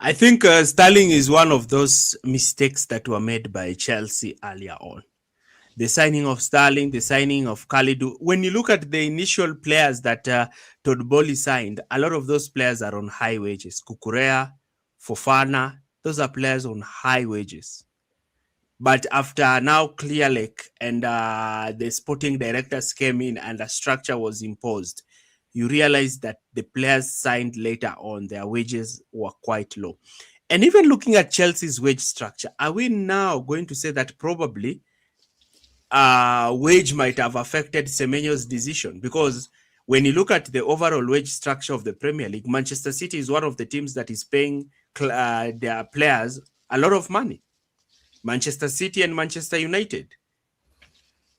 S1: I think Sterling is one of those mistakes that were made by Chelsea earlier on. The signing of Sterling, the signing of Khalidou. When you look at the initial players that Todd Bowley signed, a lot of those players are on high wages. Kukurea, Fofana, those are players on high wages. But after now Clear Lake and the sporting directors came in and a structure was imposed, you realize that the players signed later on, their wages were quite low. And even looking at Chelsea's wage structure, are we now going to say that probably wage might have affected Semenyo's decision? Because when you look at the overall wage structure of the Premier League, Manchester City is one of the teams that is paying their players a lot of money. Manchester City and Manchester United.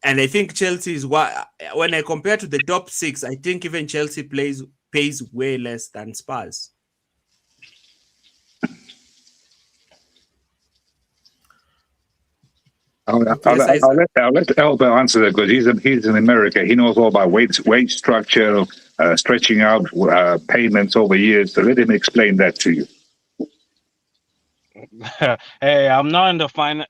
S1: And I think Chelsea is when I compare to the top six, I think even Chelsea pays way less than Spurs.
S4: I'll let Albert answer that because he's in America. He knows all about wage structure, stretching out payments over years. So let him explain that to you.
S3: Hey, I'm not in the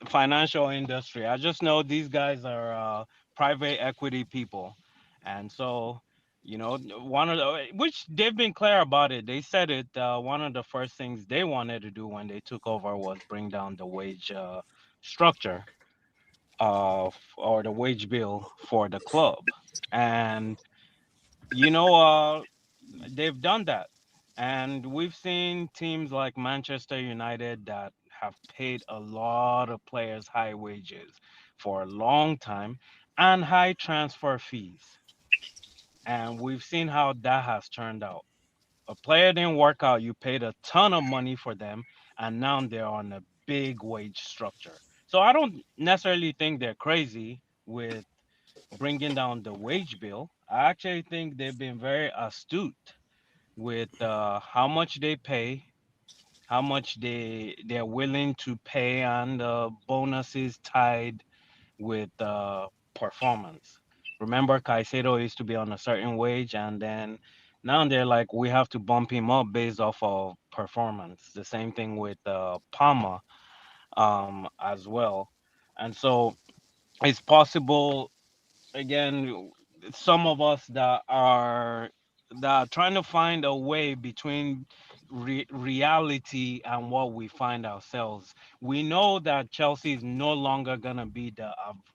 S3: financial industry. I just know these guys are private equity people, and so one of which they've been clear about it. They said it. One of the first things they wanted to do when they took over was bring down the wage structure or the wage bill for the club, and they've done that. And we've seen teams like Manchester United that have paid a lot of players high wages for a long time and high transfer fees. And we've seen how that has turned out. A player didn't work out, you paid a ton of money for them, and now they're on a big wage structure. So I don't necessarily think they're crazy with bringing down the wage bill. I actually think they've been very astute with how much they pay, how much they're willing to pay, and bonuses tied with performance. Remember, Caicedo used to be on a certain wage, and then now they're like, we have to bump him up based off of performance. The same thing with Palma as well. And so it's possible, again, some of us that are trying to find a way between reality and what we find ourselves. We know that Chelsea is no longer going to be the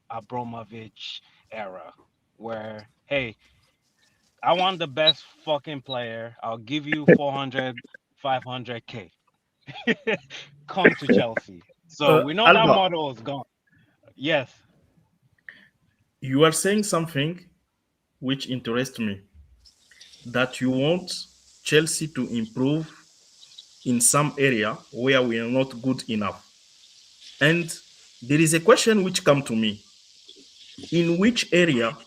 S3: Abramovich era where, hey, I want the best fucking player. I'll give you 400, 500K. Come to Chelsea. So we know that
S2: Alba,
S3: model is gone. Yes.
S2: you are saying something which interests me, that you want Chelsea to improve in some area where we are not good enough. And there is a question which come to me. In which area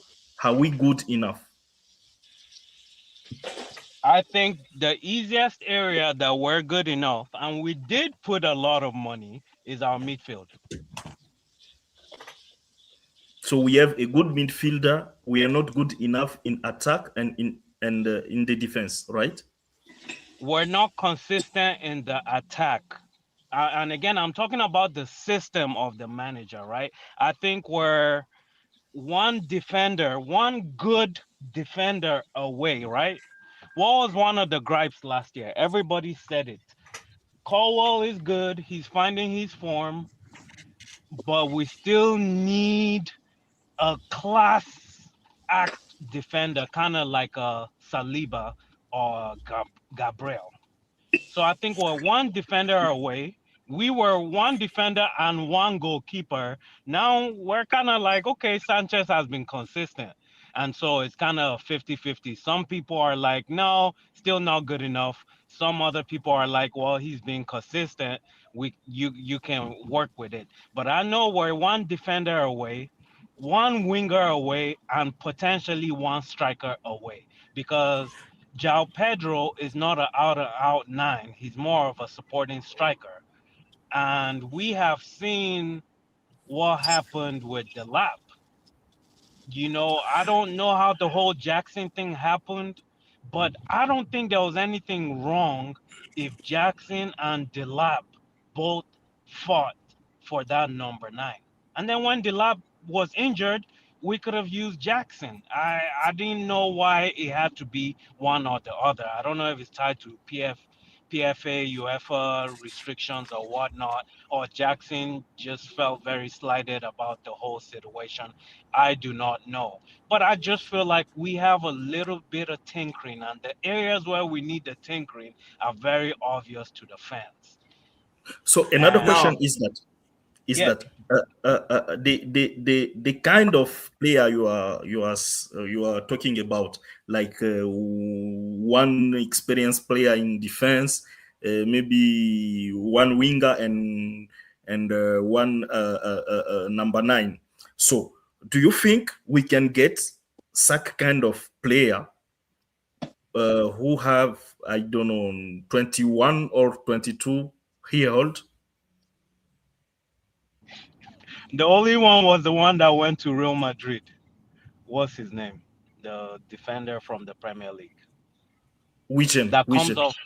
S2: are we good enough?
S3: I think the easiest area that we're good enough, and we did put a lot of money, is our midfield.
S2: So we have a good midfielder. We are not good enough in attack and in the defense, right?
S3: We're not consistent in the attack. And again, I'm talking about the system of the manager, right? I think we're one good defender away, right? What was one of the gripes last year? Everybody said it. Colwell is good. He's finding his form. but we still need a class act defender, kind of like a Saliba or Gabriel. So I think we're one defender away. We were one defender and one goalkeeper. Now we're kind of like, okay, Sanchez has been consistent. And so it's kind of 50-50. Some people are like, no, still not good enough. Some other people are like, well, he's been consistent. You can work with it. But I know we're one defender away, one winger away, and potentially one striker away. Because João Pedro is not an out-and-out nine. He's more of a supporting striker. And we have seen what happened with Delap. I don't know how the whole Jackson thing happened, but I don't think there was anything wrong if Jackson and Delap both fought for that number 9. And then when Delap was injured, we could have used Jackson. I didn't know why it had to be one or the other. I don't know if it's tied to PFA, UEFA restrictions or whatnot, or Jackson just felt very slighted about the whole situation. I do not know. But I just feel like we have a little bit of tinkering, and the areas where we need the tinkering are very obvious to the fans.
S2: So another
S3: And
S2: question
S1: Now,
S2: is
S3: yeah,
S2: that the kind of player you are talking about, like one experienced player in defense, maybe one winger and one number 9. So do you think we can get such kind of player who have, I don't know, 21 or 22 year old?
S3: the only one was the one that went to Real Madrid. What's his name? The defender from the Premier League
S2: Wichen,
S3: that comes off.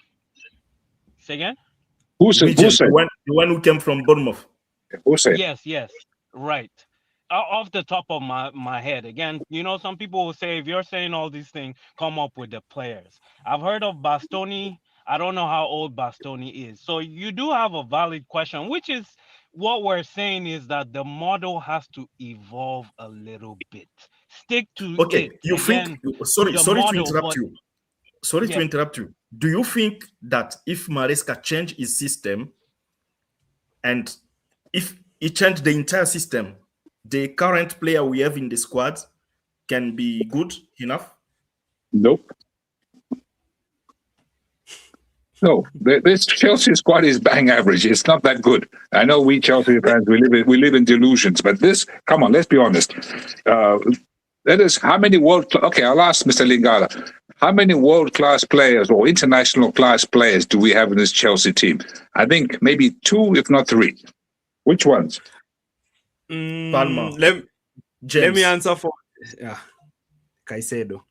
S3: Say again?
S4: Hussein,
S2: the one who came from Bournemouth.
S4: Hussein.
S3: Yes, right. Off the top of my head, again, some people will say, if you're saying all these things, come up with the players. I've heard of Bastoni. I don't know how old Bastoni is. So you do have a valid question, which is what we're saying is that the model has to evolve a little bit. Stick to
S2: Okay,
S3: it.
S2: you
S3: Again,
S2: think? Sorry to
S3: model,
S2: interrupt you. Sorry to
S3: yeah.
S2: interrupt you. Do you think that if Maresca changed his system, and if he changed the entire system, the current player we have in the squad can be good enough?
S4: Nope. No, this Chelsea squad is bang average. It's not that good. I know we Chelsea fans, we live in delusions, but this, come on, let's be honest. That is how many okay, I'll ask Mr. Lingala. How many world-class players or international class players do we have in this Chelsea team? I think maybe 2, if not 3. Which ones?
S2: Palmer.
S1: Let
S2: James.
S1: me answer for Caicedo.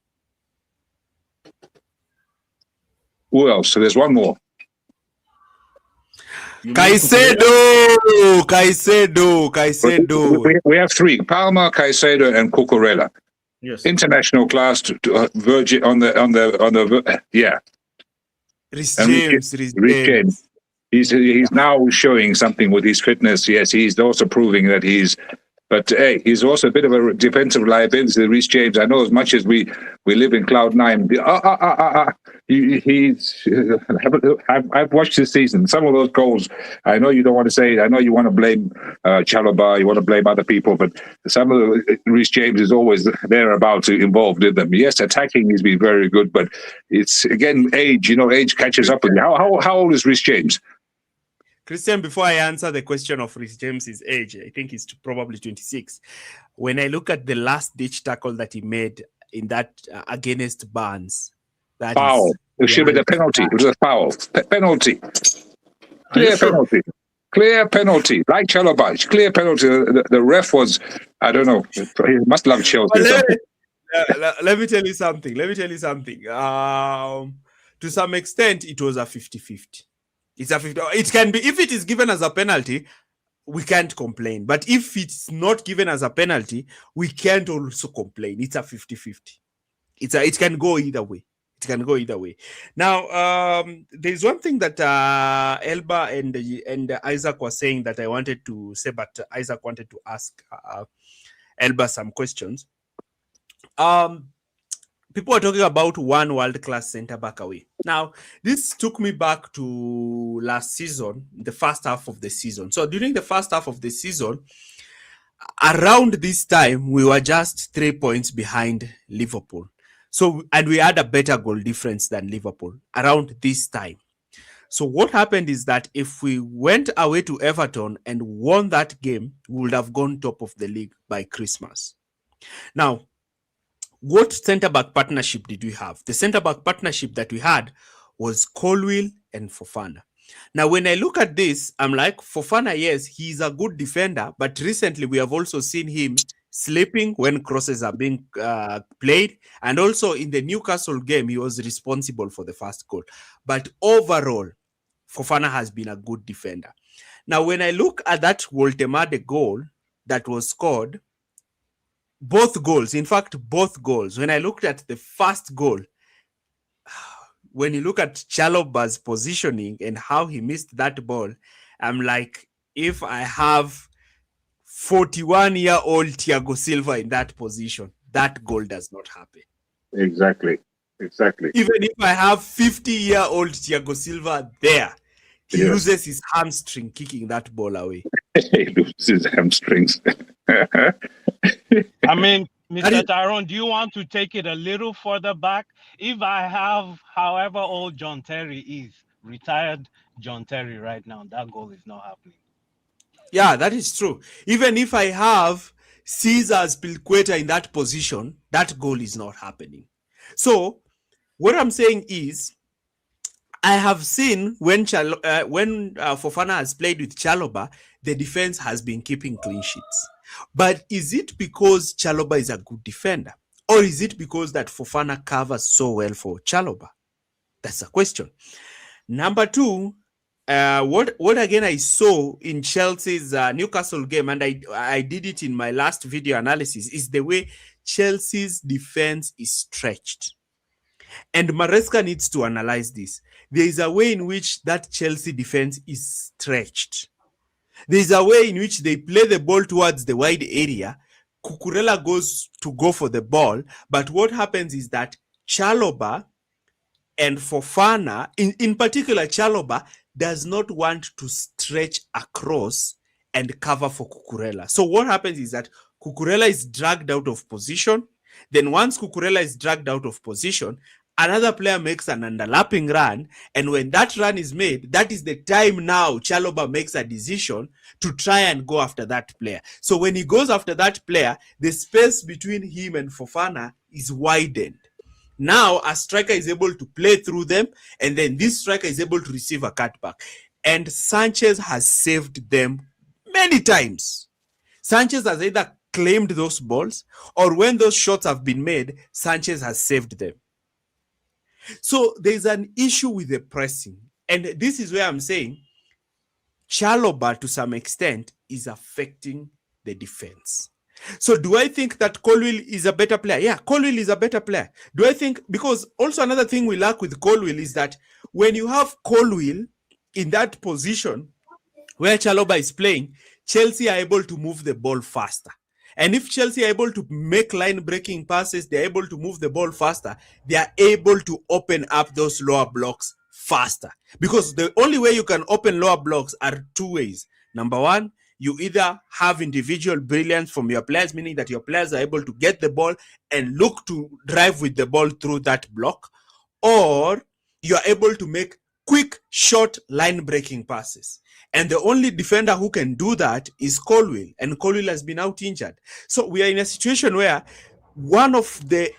S4: Who else? So there's one more.
S1: Caicedo.
S4: We have 3: Palmer, Caicedo, and Cucurella.
S2: Yes.
S4: International class to Virgin on the yeah.
S1: Rhys
S4: James. He's now showing something with his fitness. Yes, he's also proving that he's. But hey, he's also a bit of a defensive liability, Rhys James. I know as much as we live in cloud 9. I've watched this season. Some of those goals, I know you don't want to say. I know you want to blame Chalobah, you want to blame other people, but some of the Rhys James is always thereabouts involved in them. Yes, attacking he's been very good, but it's again age. Age catches up with you. How old is Rhys James?
S1: Christian, before I answer the question of Rhys James's age, I think he's probably 26. When I look at the last-ditch tackle that he made in that against Barnes, that
S4: foul. It should be the penalty. It was a foul. Penalty. Clear penalty. Clear penalty. Like Chalobah. Clear penalty. The ref was, I don't know, he must love Chelsea.
S1: Let me tell you something. To some extent, it was a 50-50. It's a 50. It can be, if it is given as a penalty, we can't complain. But if it's not given as a penalty, we can't also complain. It's a 50-50. It can go either way. It can go either way. Now, there's one thing that Elba and Isaac were saying that I wanted to say, but Isaac wanted to ask Elba some questions. People are talking about one world-class centre-back away. Now, this took me back to last season, the first half of the season. So during the first half of the season, around this time, we were just 3 points behind Liverpool. So, and we had a better goal difference than Liverpool around this time. So what happened is that if we went away to Everton and won that game, we would have gone top of the league by Christmas. Now, what centre-back partnership did we have? The centre-back partnership that we had was Colwill and Fofana. Now, when I look at this, I'm like, Fofana, yes, he's a good defender, but recently we have also seen him sleeping when crosses are being played. And also in the Newcastle game, he was responsible for the first goal. But overall, Fofana has been a good defender. Now, when I look at that Woltemade goal that was scored, both goals, when I looked at the first goal, when you look at Chaloba's positioning and how he missed that ball, I'm like, if I have 41-year-old Thiago Silva in that position, that goal does not happen.
S4: Exactly.
S1: Even if I have 50-year-old Thiago Silva there, he loses his hamstring kicking that ball away.
S4: He loses hamstrings.
S3: I mean, Mr. Tyrone, do you want to take it a little further back? If I have however old John Terry is, retired John Terry right now, that goal is not happening.
S1: Yeah, that is true. Even if I have Caesar's Pilqueta in that position, that goal is not happening. So what I'm saying is, I have seen when Fofana has played with Chaloba, the defense has been keeping clean sheets. But is it because Chaloba is a good defender? Or is it because that Fofana covers so well for Chaloba? That's a question. Number two, what again I saw in Chelsea's Newcastle game, and I did it in my last video analysis, is the way Chelsea's defense is stretched. And Maresca needs to analyze this. There is a way in which that Chelsea defense is stretched. There is a way in which they play the ball towards the wide area. Cucurella goes to go for the ball. But what happens is that Chaloba and Fofana, in particular Chaloba, does not want to stretch across and cover for Cucurella. So what happens is that Cucurella is dragged out of position. Then once Cucurella is dragged out of position, another player makes an underlapping run. And when that run is made, that is the time now Chaloba makes a decision to try and go after that player. So when he goes after that player, the space between him and Fofana is widened. Now a striker is able to play through them, and then this striker is able to receive a cutback. And Sanchez has saved them many times. Sanchez has either claimed those balls, or when those shots have been made, Sanchez has saved them. So there's an issue with the pressing. And this is where I'm saying Chaloba, to some extent, is affecting the defense. So do I think that Colwill is a better player? Yeah, Colwill is a better player. Do I think, because also another thing we lack with Colwill is that when you have Colwill in that position where Chaloba is playing, Chelsea are able to move the ball faster. And if Chelsea are able to make line-breaking passes, they're able to move the ball faster, they are able to open up those lower blocks faster. Because the only way you can open lower blocks are two ways. Number one, you either have individual brilliance from your players, meaning that your players are able to get the ball and look to drive with the ball through that block, or you are able to make quick, short line-breaking passes. And the only defender who can do that is Colwill, and Colwill has been out injured. So we are in a situation where one of the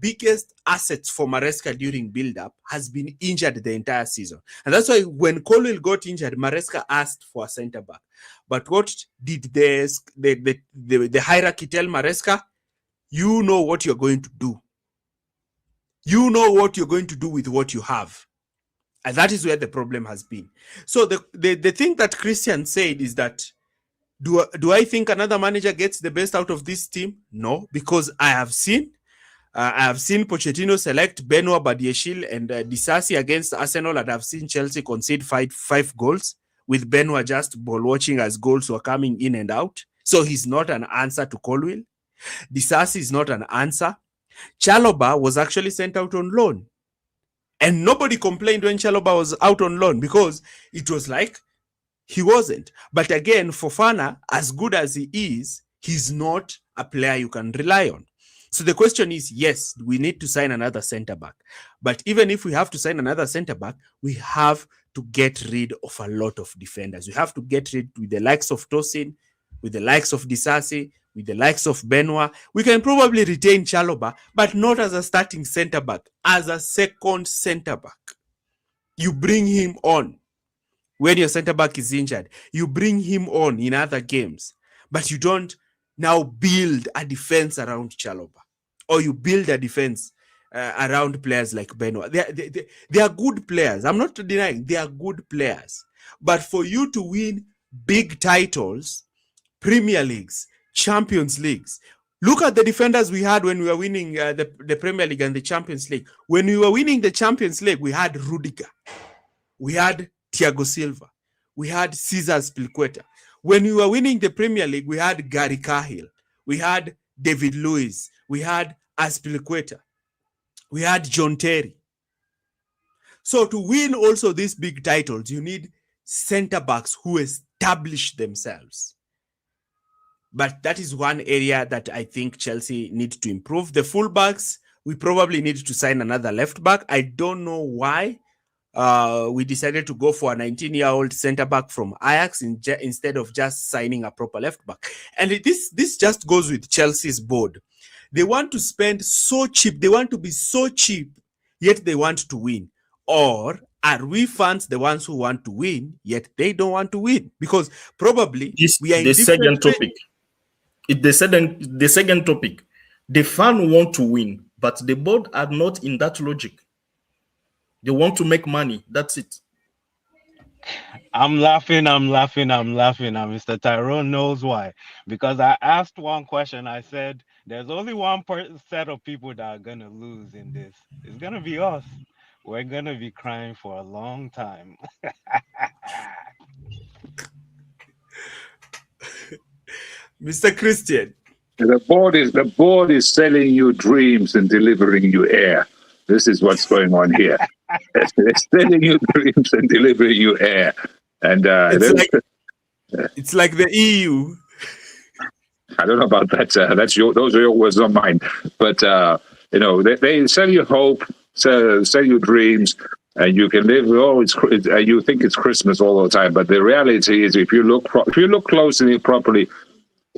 S1: biggest assets for Maresca during build-up has been injured the entire season. And that's why when Colwill got injured, Maresca asked for a centre-back. But what did the hierarchy tell Maresca? You know what you're going to do. You know what you're going to do with what you have. And that is where the problem has been. So the thing that Christian said is that, do I think another manager gets the best out of this team? No, because I have seen I have seen Pochettino select Benoit Badiashile and Disasi against Arsenal, and I've seen Chelsea concede five goals with Benoit just ball watching as goals were coming in and out. So he's not an answer to Colwill. Disasi is not an answer. Chalobah was actually sent out on loan. And nobody complained when Chalobah was out on loan because it was like he wasn't. But again, Fofana, as good as he is, he's not a player you can rely on. So the question is, yes, we need to sign another centre-back. But even if we have to sign another centre-back, we have to get rid of a lot of defenders. We have to get rid with the likes of Tosin, with the likes of Disasi, with the likes of Benoit. We can probably retain Chalobah, but not as a starting centre-back, as a second centre-back. You bring him on when your centre-back is injured. You bring him on in other games, but you don't now build a defense around Chalobah, or you build a defense around players like Benoit. They are good players. I'm not denying they are good players. But for you to win big titles, Premier Leagues, Champions Leagues, look at the defenders we had when we were winning the Premier League and the Champions League. When we were winning the Champions League, we had Rudiger, we had Thiago Silva, we had Cesar Spilicueta. When we were winning the Premier League, we had Gary Cahill, we had David Luiz, we had Aspilicueta, we had John Terry. So to win also these big titles, you need centre-backs who establish themselves. But that is one area that I think Chelsea need to improve. The fullbacks, we probably need to sign another left back. I don't know why we decided to go for a 19-year-old centre-back from Ajax instead of just signing a proper left back. And this just goes with Chelsea's board. They want to spend so cheap. They want to be so cheap, yet they want to win. Or are we fans the ones who want to win, yet they don't want to win? Because probably we are in
S2: the
S1: different
S2: second topic. The second topic. The fan want to win, but the board are not in that logic. They want to make money. That's it.
S3: I'm laughing. Mr. Tyrone knows why. Because I asked one question. I said, there's only one set of people that are going to lose in this. It's going to be us. We're going to be crying for a long time.
S4: Mr. Christian. The board is selling you dreams and delivering you air. This is what's going on here. They're selling you dreams and delivering you air. And
S1: it's like the EU.
S4: I don't know about that. Those are your words, not mine. But they sell you hope, sell you dreams, and you can live. You think it's Christmas all the time, but the reality is, if you look closely, properly,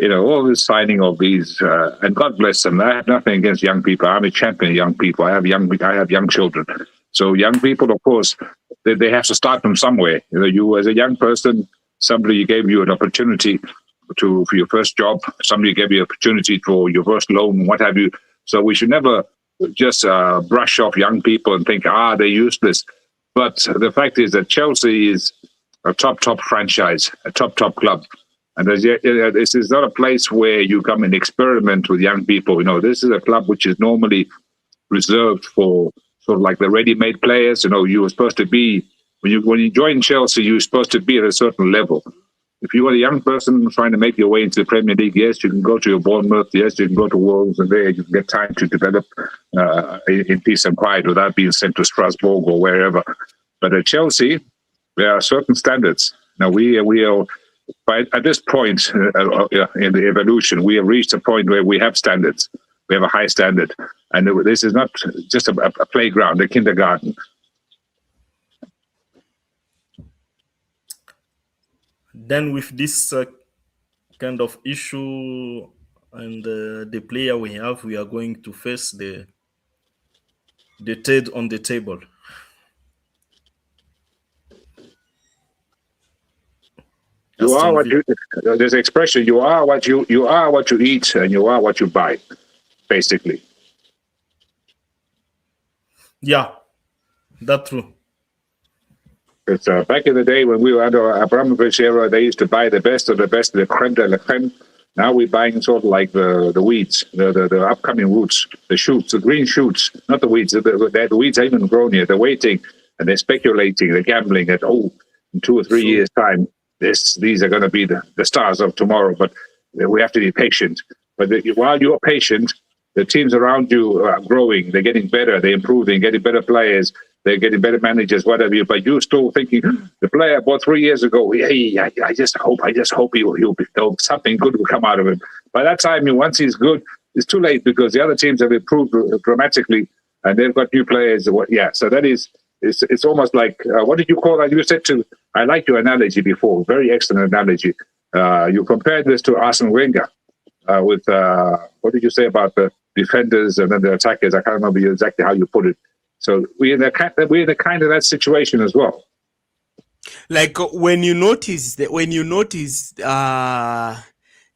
S4: all this signing of these, and God bless them. I have nothing against young people. I'm a champion of young people. I have young children. So young people, of course, they have to start from somewhere. You as a young person, somebody gave you an opportunity for your first job. Somebody gave you an opportunity for your first loan, what have you. So we should never just brush off young people and think, they're useless. But the fact is that Chelsea is a top franchise, a top club. And this is not a place where you come and experiment with young people. This is a club which is normally reserved for sort of like the ready-made players. You were supposed to be, when you join Chelsea, you were supposed to be at a certain level. If you are a young person trying to make your way into the Premier League, yes, you can go to your Bournemouth, yes, you can go to Wolves, and there you can get time to develop in peace and quiet without being sent to Strasbourg or wherever. But at Chelsea, there are certain standards. Now, we are, at this point in the evolution, we have reached a point where we have standards. We have a high standard. And this is not just a playground, a kindergarten.
S2: Then with this kind of issue and the player we have, we are going to face the third on the table.
S4: You are what you. There's an expression: you are what you eat, and you are what you buy. Basically.
S2: Yeah, that's true.
S4: It's back in the day when we were under Abramovich era, they used to buy the best of the best, the creme de la creme. Now we're buying sort of like the weeds, the upcoming roots, the shoots, the green shoots, not the weeds. The weeds haven't even grown yet. They're waiting and they're speculating, they're gambling that, in 2 or 3 years' time, these are going to be the stars of tomorrow. But we have to be patient. But while you're patient, the teams around you are growing, they're getting better, they're improving, getting better players, they're getting better managers, whatever. But you're still thinking, the player I bought 3 years ago, hey, I just hope something good will come out of him. By that time, once he's good, it's too late because the other teams have improved dramatically and they've got new players. Yeah, so that is, it's almost like, what did you call that? You said I like your analogy before, very excellent analogy. You compared this to Arsene Wenger with, what did you say about the defenders and then the attackers? I can't remember exactly how you put it. So we're in a kind of that situation as well.
S1: Like when you notice there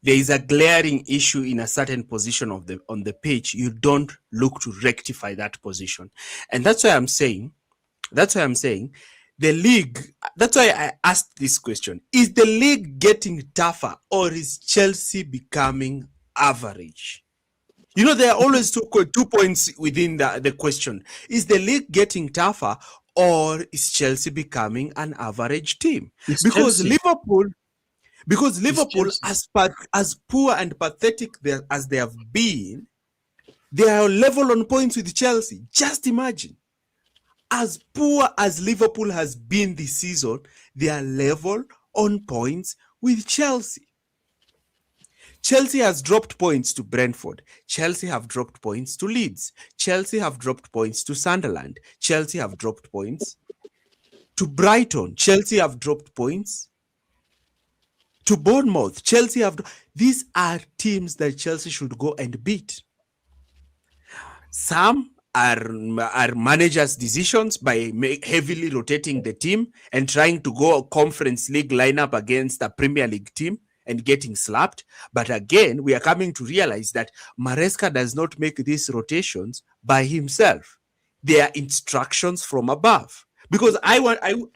S1: is a glaring issue in a certain position on the pitch, you don't look to rectify that position. And that's why I'm saying the league, that's why I asked this question. Is the league getting tougher or is Chelsea becoming average? There are always 2 points within the question. Is the league getting tougher or is Chelsea becoming an average team? Because Liverpool, as poor and pathetic as they have been, they are level on points with Chelsea. Just imagine. As poor as Liverpool has been this season, they are level on points with Chelsea. Chelsea has dropped points to Brentford. Chelsea have dropped points to Leeds. Chelsea have dropped points to Sunderland. Chelsea have dropped points to Brighton. Chelsea have dropped points to Bournemouth. These are teams that Chelsea should go and beat. Some are managers' decisions by heavily rotating the team and trying to go a Conference League lineup against a Premier League team and getting slapped. But again, we are coming to realize that Maresca does not make these rotations by himself. They are instructions from above. Because I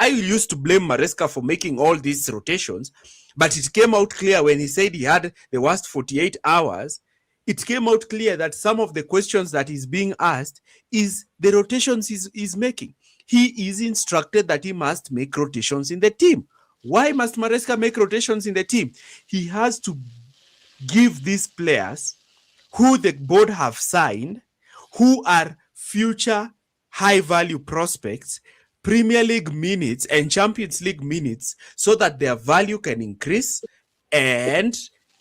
S1: used to blame Maresca for making all these rotations, but it came out clear when he said he had the worst 48 hours. It came out clear that some of the questions that is being asked is the rotations he's making. He is instructed that he must make rotations in the team. Why must Maresca make rotations in the team? He has to give these players who the board have signed, who are future high-value prospects, Premier League minutes and Champions League minutes so that their value can increase and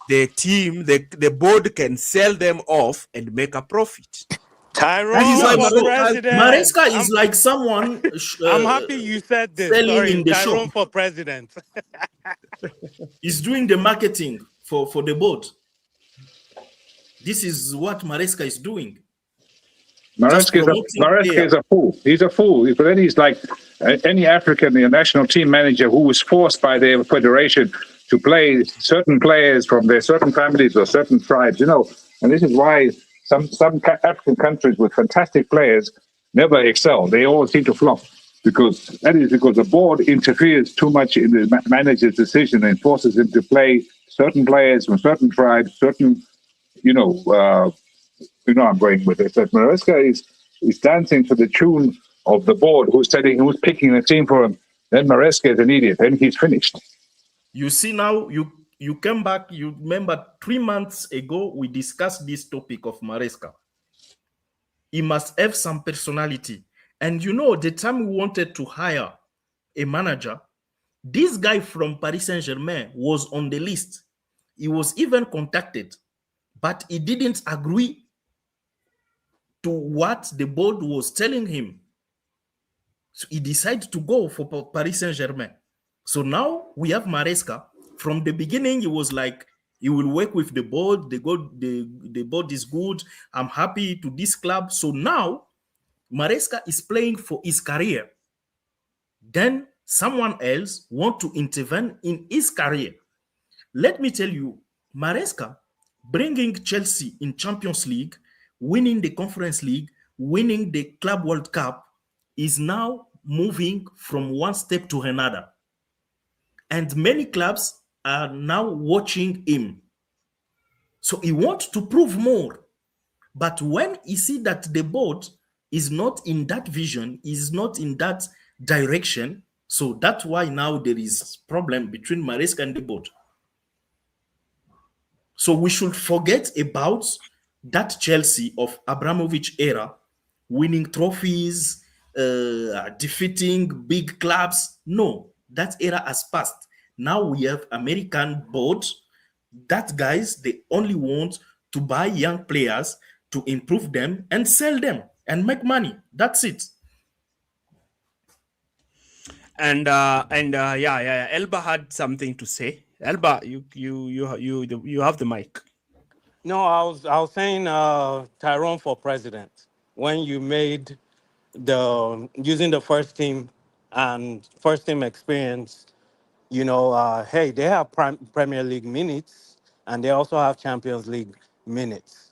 S1: the team, the board can sell them off and make a profit.
S3: Tyrone,
S2: Maresca is like someone.
S3: I'm happy you said this.
S2: Selling in the
S3: Tyrone
S2: shop.
S3: for president.
S2: He's doing the marketing for the board. This is what Maresca is doing.
S4: Maresca is a fool. He's a fool. But then he's like any African national team manager who was forced by their federation to play certain players from their certain families or certain tribes, And this is why some African countries with fantastic players never excel. They all seem to flop because the board interferes too much in the manager's decision and forces him to play certain players from certain tribes, certain, I'm going with it. That Maresca is dancing to the tune of the board who's picking the team for him. Then Maresca is an idiot. Then he's finished.
S2: You see now, you came back, you remember 3 months ago, we discussed this topic of Maresca. He must have some personality. And the time we wanted to hire a manager, this guy from Paris Saint-Germain was on the list. He was even contacted, but he didn't agree to what the board was telling him. So he decided to go for Paris Saint-Germain. So now we have Maresca. From the beginning, he was like, he will work with the board. The board is good. I'm happy to this club. So now Maresca is playing for his career. Then someone else want to intervene in his career. Let me tell you, Maresca bringing Chelsea in Champions League, winning the Conference League, winning the Club World Cup, is now moving from one step to another. And many clubs are now watching him. So he wants to prove more. But when he see that the board is not in that vision, is not in that direction, so that's why now there is problem between Maresca and the board. So we should forget about that Chelsea of Abramovich era, winning trophies, defeating big clubs. No, that era has passed. Now we have American board. That guys, they only want to buy young players to improve them and sell them and make money. That's it.
S1: And yeah. Elba had something to say. Elba, you have the mic.
S3: No, I was saying Tyrone for president. When you made the using the first team experience, hey, they have Premier League minutes and they also have Champions League minutes.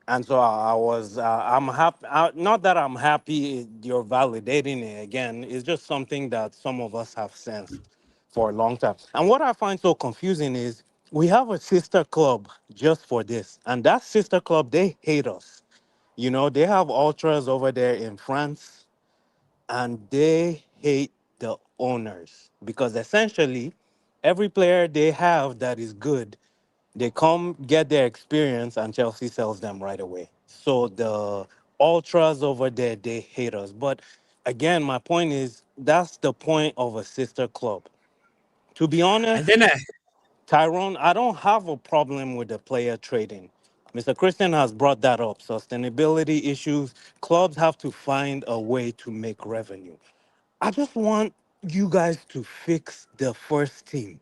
S3: And so I'm happy. Not that I'm happy you're validating it again. It's just something that some of us have sensed for a long time. And what I find so confusing is we have a sister club just for this. And that sister club, they hate us. They have ultras over there in France and they hate the owners because essentially every player they have that is good, they come get their experience and Chelsea sells them right away. So the ultras over there, they hate us. But again, my point is that's the point of a sister club. To be
S1: And
S3: honest,
S1: then
S3: Tyrone, I don't have a problem with the player trading. Mr. Christian has brought that up. Sustainability issues, clubs have to find a way to make revenue. I just want you guys to fix the first team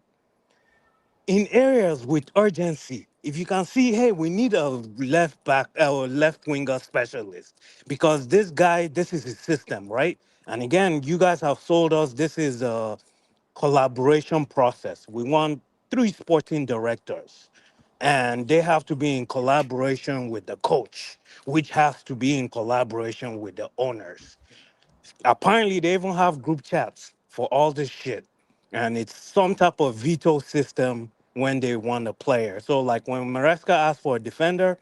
S3: in areas with urgency. If you can see, hey, we need a left back or left winger specialist because this guy, this is his system, right? And again, you guys have sold us this is a collaboration process. We want 3 sporting directors, and they have to be in collaboration with the coach, which has to be in collaboration with the owners. Apparently, they even have group chats for all this shit. And it's some type of veto system when they want a player. So, like when Maresca asks for a defender,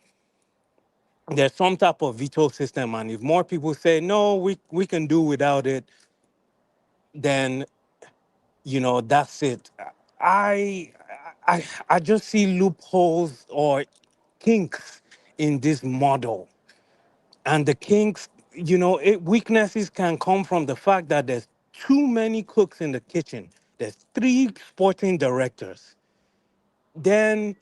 S3: there's some type of veto system. And if more people say, no, we can do without it, then, that's it. I, I just see loopholes or kinks in this model. And the kinks, weaknesses can come from the fact that there's too many cooks in the kitchen. There's 3 sporting directors. Then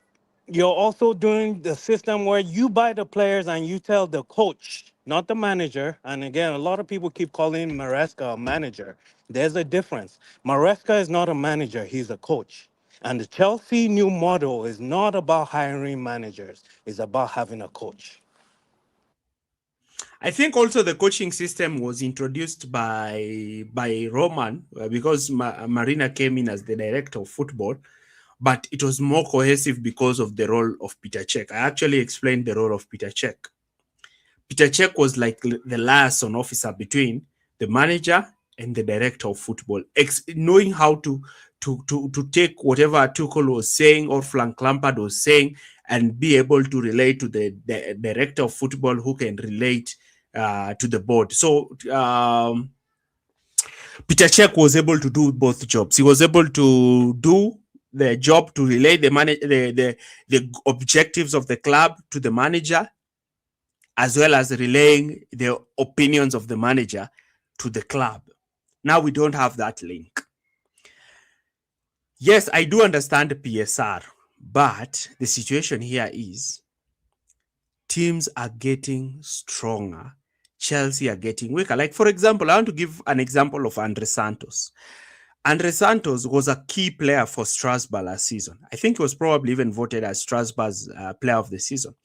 S3: you're also doing the system where you buy the players and you tell the coach, not the manager. And again, a lot of people keep calling Maresca a manager. There's a difference. Maresca is not a manager, he's a coach. And the Chelsea new model is not about hiring managers, it's about having a coach.
S1: I think also the coaching system was introduced by Roman because Marina came in as the director of football, but it was more cohesive because of the role of Peter Cech. I actually explained the role of Peter Cech. Peter Cech was like the liaison officer between the manager and the director of football, knowing how to take whatever Tuchel was saying or Frank Lampard was saying and be able to relate to the director of football who can relate to the board. So Peter Cech was able to do both jobs. He was able to do the job to relay the objectives of the club to the manager, as well as relaying the opinions of the manager to the club. Now we don't have that link. Yes, I do understand PSR, but the situation here is teams are getting stronger. Chelsea are getting weaker. Like, for example, I want to give an example of Andre Santos. Andre Santos was a key player for Strasbourg last season. I think he was probably even voted as Strasbourg's player of the season.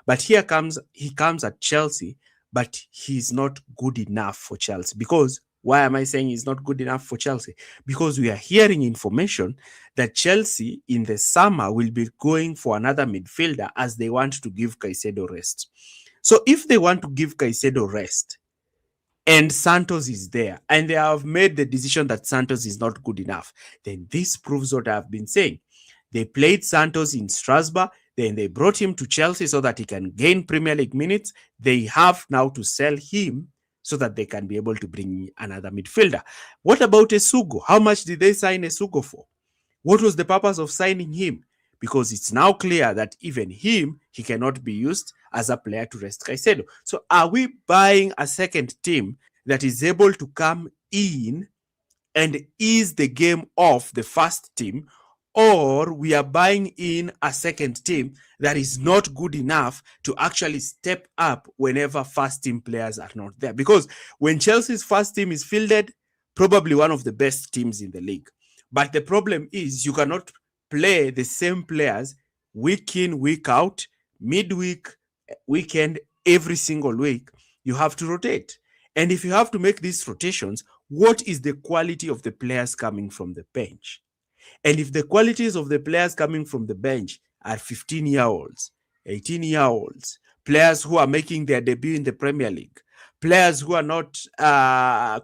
S1: But he comes at Chelsea, but he's not good enough for Chelsea. Because why am I saying he's not good enough for Chelsea? Because we are hearing information that Chelsea in the summer will be going for another midfielder as they want to give Caicedo rest. So if they want to give Caicedo rest, and Santos is there, and they have made the decision that Santos is not good enough, then this proves what I've been saying. They played Santos in Strasbourg. Then they brought him to Chelsea so that he can gain Premier League minutes. They have now to sell him so that they can be able to bring another midfielder. What about Esugo? How much did they sign Esugo for? What was the purpose of signing him? Because it's now clear that even him, he cannot be used as a player to rest Caicedo. So are we buying a second team that is able to come in and ease the game of the first team, or we are buying in a second team that is not good enough to actually step up whenever first team players are not there? Because when Chelsea's first team is fielded, probably one of the best teams in the league. But the problem is you cannot play the same players week in, week out, midweek, weekend, every single week. You have to rotate. And if you have to make these rotations, what is the quality of the players coming from the bench? And if the qualities of the players coming from the bench are 15-year-olds, 18-year-olds, players who are making their debut in the Premier League, players who are not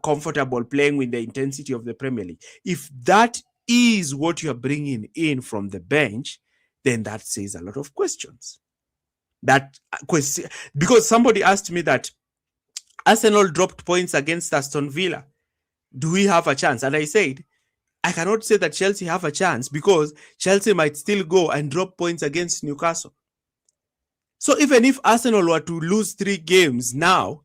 S1: comfortable playing with the intensity of the Premier League, if that is what you're bringing in from the bench, then that says a lot of questions. That question, because somebody asked me that Arsenal dropped points against Aston Villa. Do we have a chance? And I said, I cannot say that Chelsea have a chance because Chelsea might still go and drop points against Newcastle. So even if Arsenal were to lose 3 games now,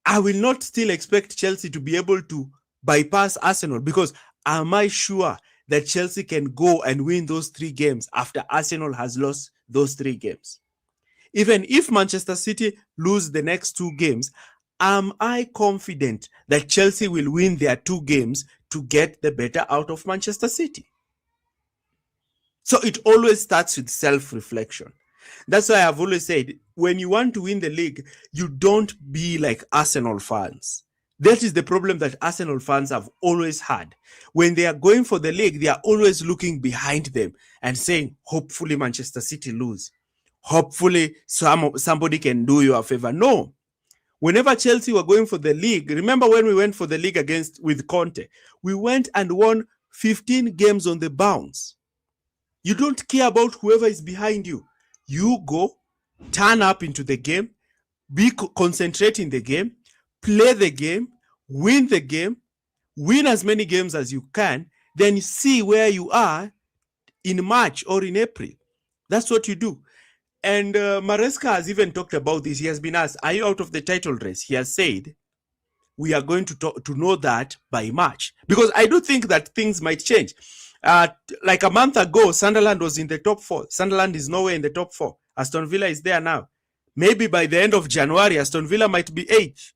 S1: I will not still expect Chelsea to be able to bypass Arsenal, because am I sure that Chelsea can go and win those 3 games after Arsenal has lost those 3 games? Even if Manchester City lose the next 2 games, am I confident that Chelsea will win their 2 games to get the better out of Manchester City? So it always starts with self-reflection. That's why I've always said, when you want to win the league, you don't be like Arsenal fans. That is the problem that Arsenal fans have always had. When they are going for the league, they are always looking behind them and saying, hopefully Manchester City lose. Hopefully somebody can do you a favor. No. Whenever Chelsea were going for the league, remember when we went for the league with Conte, we went and won 15 games on the bounce. You don't care about whoever is behind you. You go, turn up into the game, concentrate in the game, play the game, win as many games as you can, then see where you are in March or in April. That's what you do. And Maresca has even talked about this. He has been asked, are you out of the title race? He has said, we are going to know that by March. Because I do think that things might change. Like a month ago, Sunderland was in the top 4. Sunderland is nowhere in the top 4. Aston Villa is there now. Maybe by the end of January, Aston Villa might be 8th.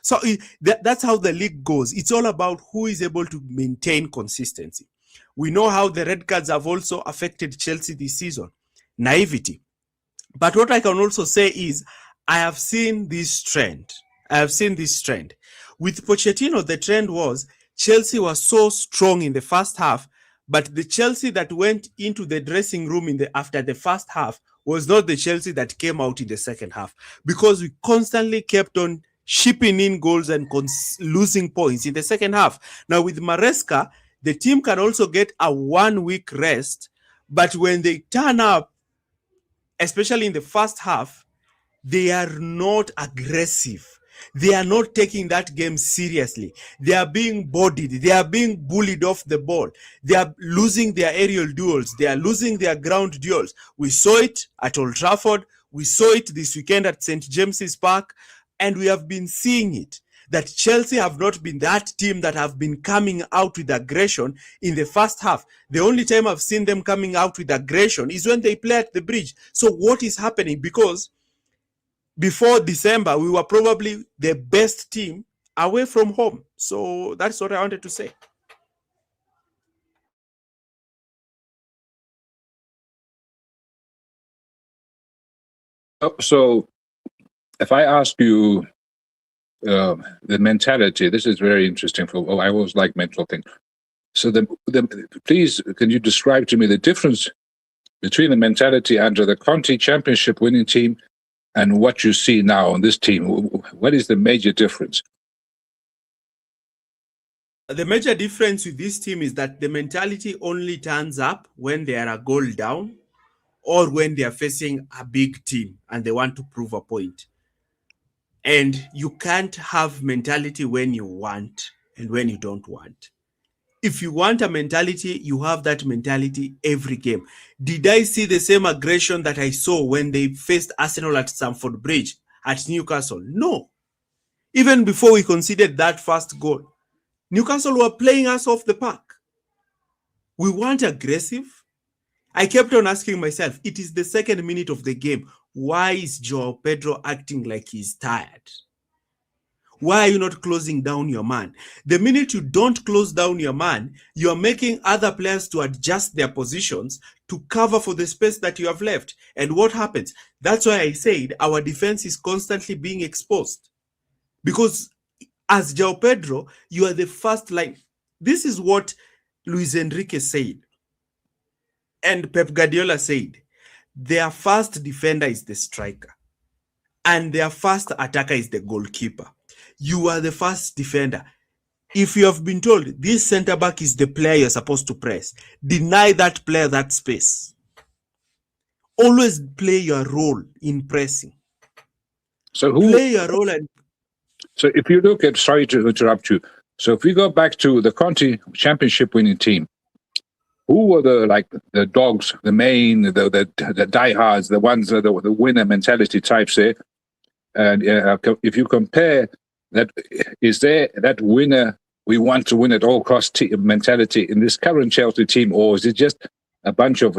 S1: So that's how the league goes. It's all about who is able to maintain consistency. We know how the red cards have also affected Chelsea this season. Naivety. But what I can also say is, I have seen this trend. With Pochettino, the trend was Chelsea was so strong in the first half, but the Chelsea that went into the dressing room after the first half was not the Chelsea that came out in the second half, because we constantly kept on shipping in goals and losing points in the second half. Now with Maresca, the team can also get a 1-week rest, but when they turn up, especially in the first half, they are not aggressive. They are not taking that game seriously. They are being bodied. They are being bullied off the ball. They are losing their aerial duels. They are losing their ground duels. We saw it at Old Trafford. We saw it this weekend at St. James's Park. And we have been seeing it, that Chelsea have not been that team that have been coming out with aggression in the first half. The only time I've seen them coming out with aggression is when they play at the Bridge. So what is happening? Because before December, we were probably the best team away from home. So that's what I wanted to say.
S4: So if I ask you the mentality, this is very interesting. I always like mental things. So please, can you describe to me the difference between the mentality under the Conte Championship winning team and what you see now on this team? What is the major difference?
S1: The major difference with this team is that the mentality only turns up when they are a goal down or when they are facing a big team and they want to prove a point. And you can't have mentality when you want and when you don't want. If you want a mentality, you have that mentality every game. Did I see the same aggression that I saw when they faced Arsenal at Stamford Bridge at Newcastle? No. Even before we conceded that first goal, Newcastle were playing us off the park. We weren't aggressive. I kept on asking myself, it is the second minute of the game. Why is Joao Pedro acting like he's tired? Why are you not closing down your man? The minute you don't close down your man, you are making other players to adjust their positions to cover for the space that you have left. And what happens? That's why I said our defense is constantly being exposed. Because as Joao Pedro, you are the first line. This is what Luis Enrique said. And Pep Guardiola said, their first defender is the striker. And their first attacker is the goalkeeper. You are the first defender. If you have been told this center back is the player you're supposed to press, deny that player that space. Always play your role in pressing.
S4: So
S1: play your role. And
S4: so if you look at, sorry to interrupt you. So if we go back to the Conti Championship winning team, who were the dogs, the main, the diehards, the ones the winner mentality types there? And if you compare that, is there that winner, we want to win at all cost mentality in this current Chelsea team, or is it just a bunch of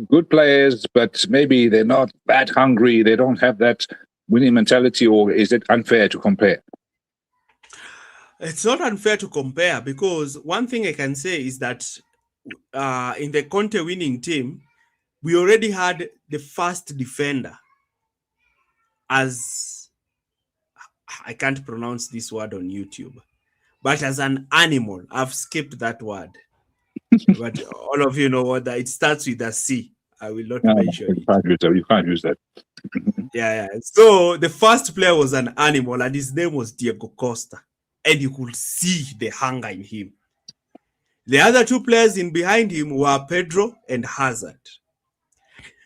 S4: good players, but maybe they're not that hungry, they don't have that winning mentality, or is it unfair to compare?
S1: It's not unfair to compare, because one thing I can say is that in the Conte winning team, we already had the first defender as, I can't pronounce this word on YouTube, but as an animal. I've skipped that word. But all of you know what that it starts with a C. I will not mention it.
S4: You can't use that.
S1: Yeah. So the first player was an animal, and his name was Diego Costa. And you could see the hunger in him. The other two players in behind him were Pedro and Hazard.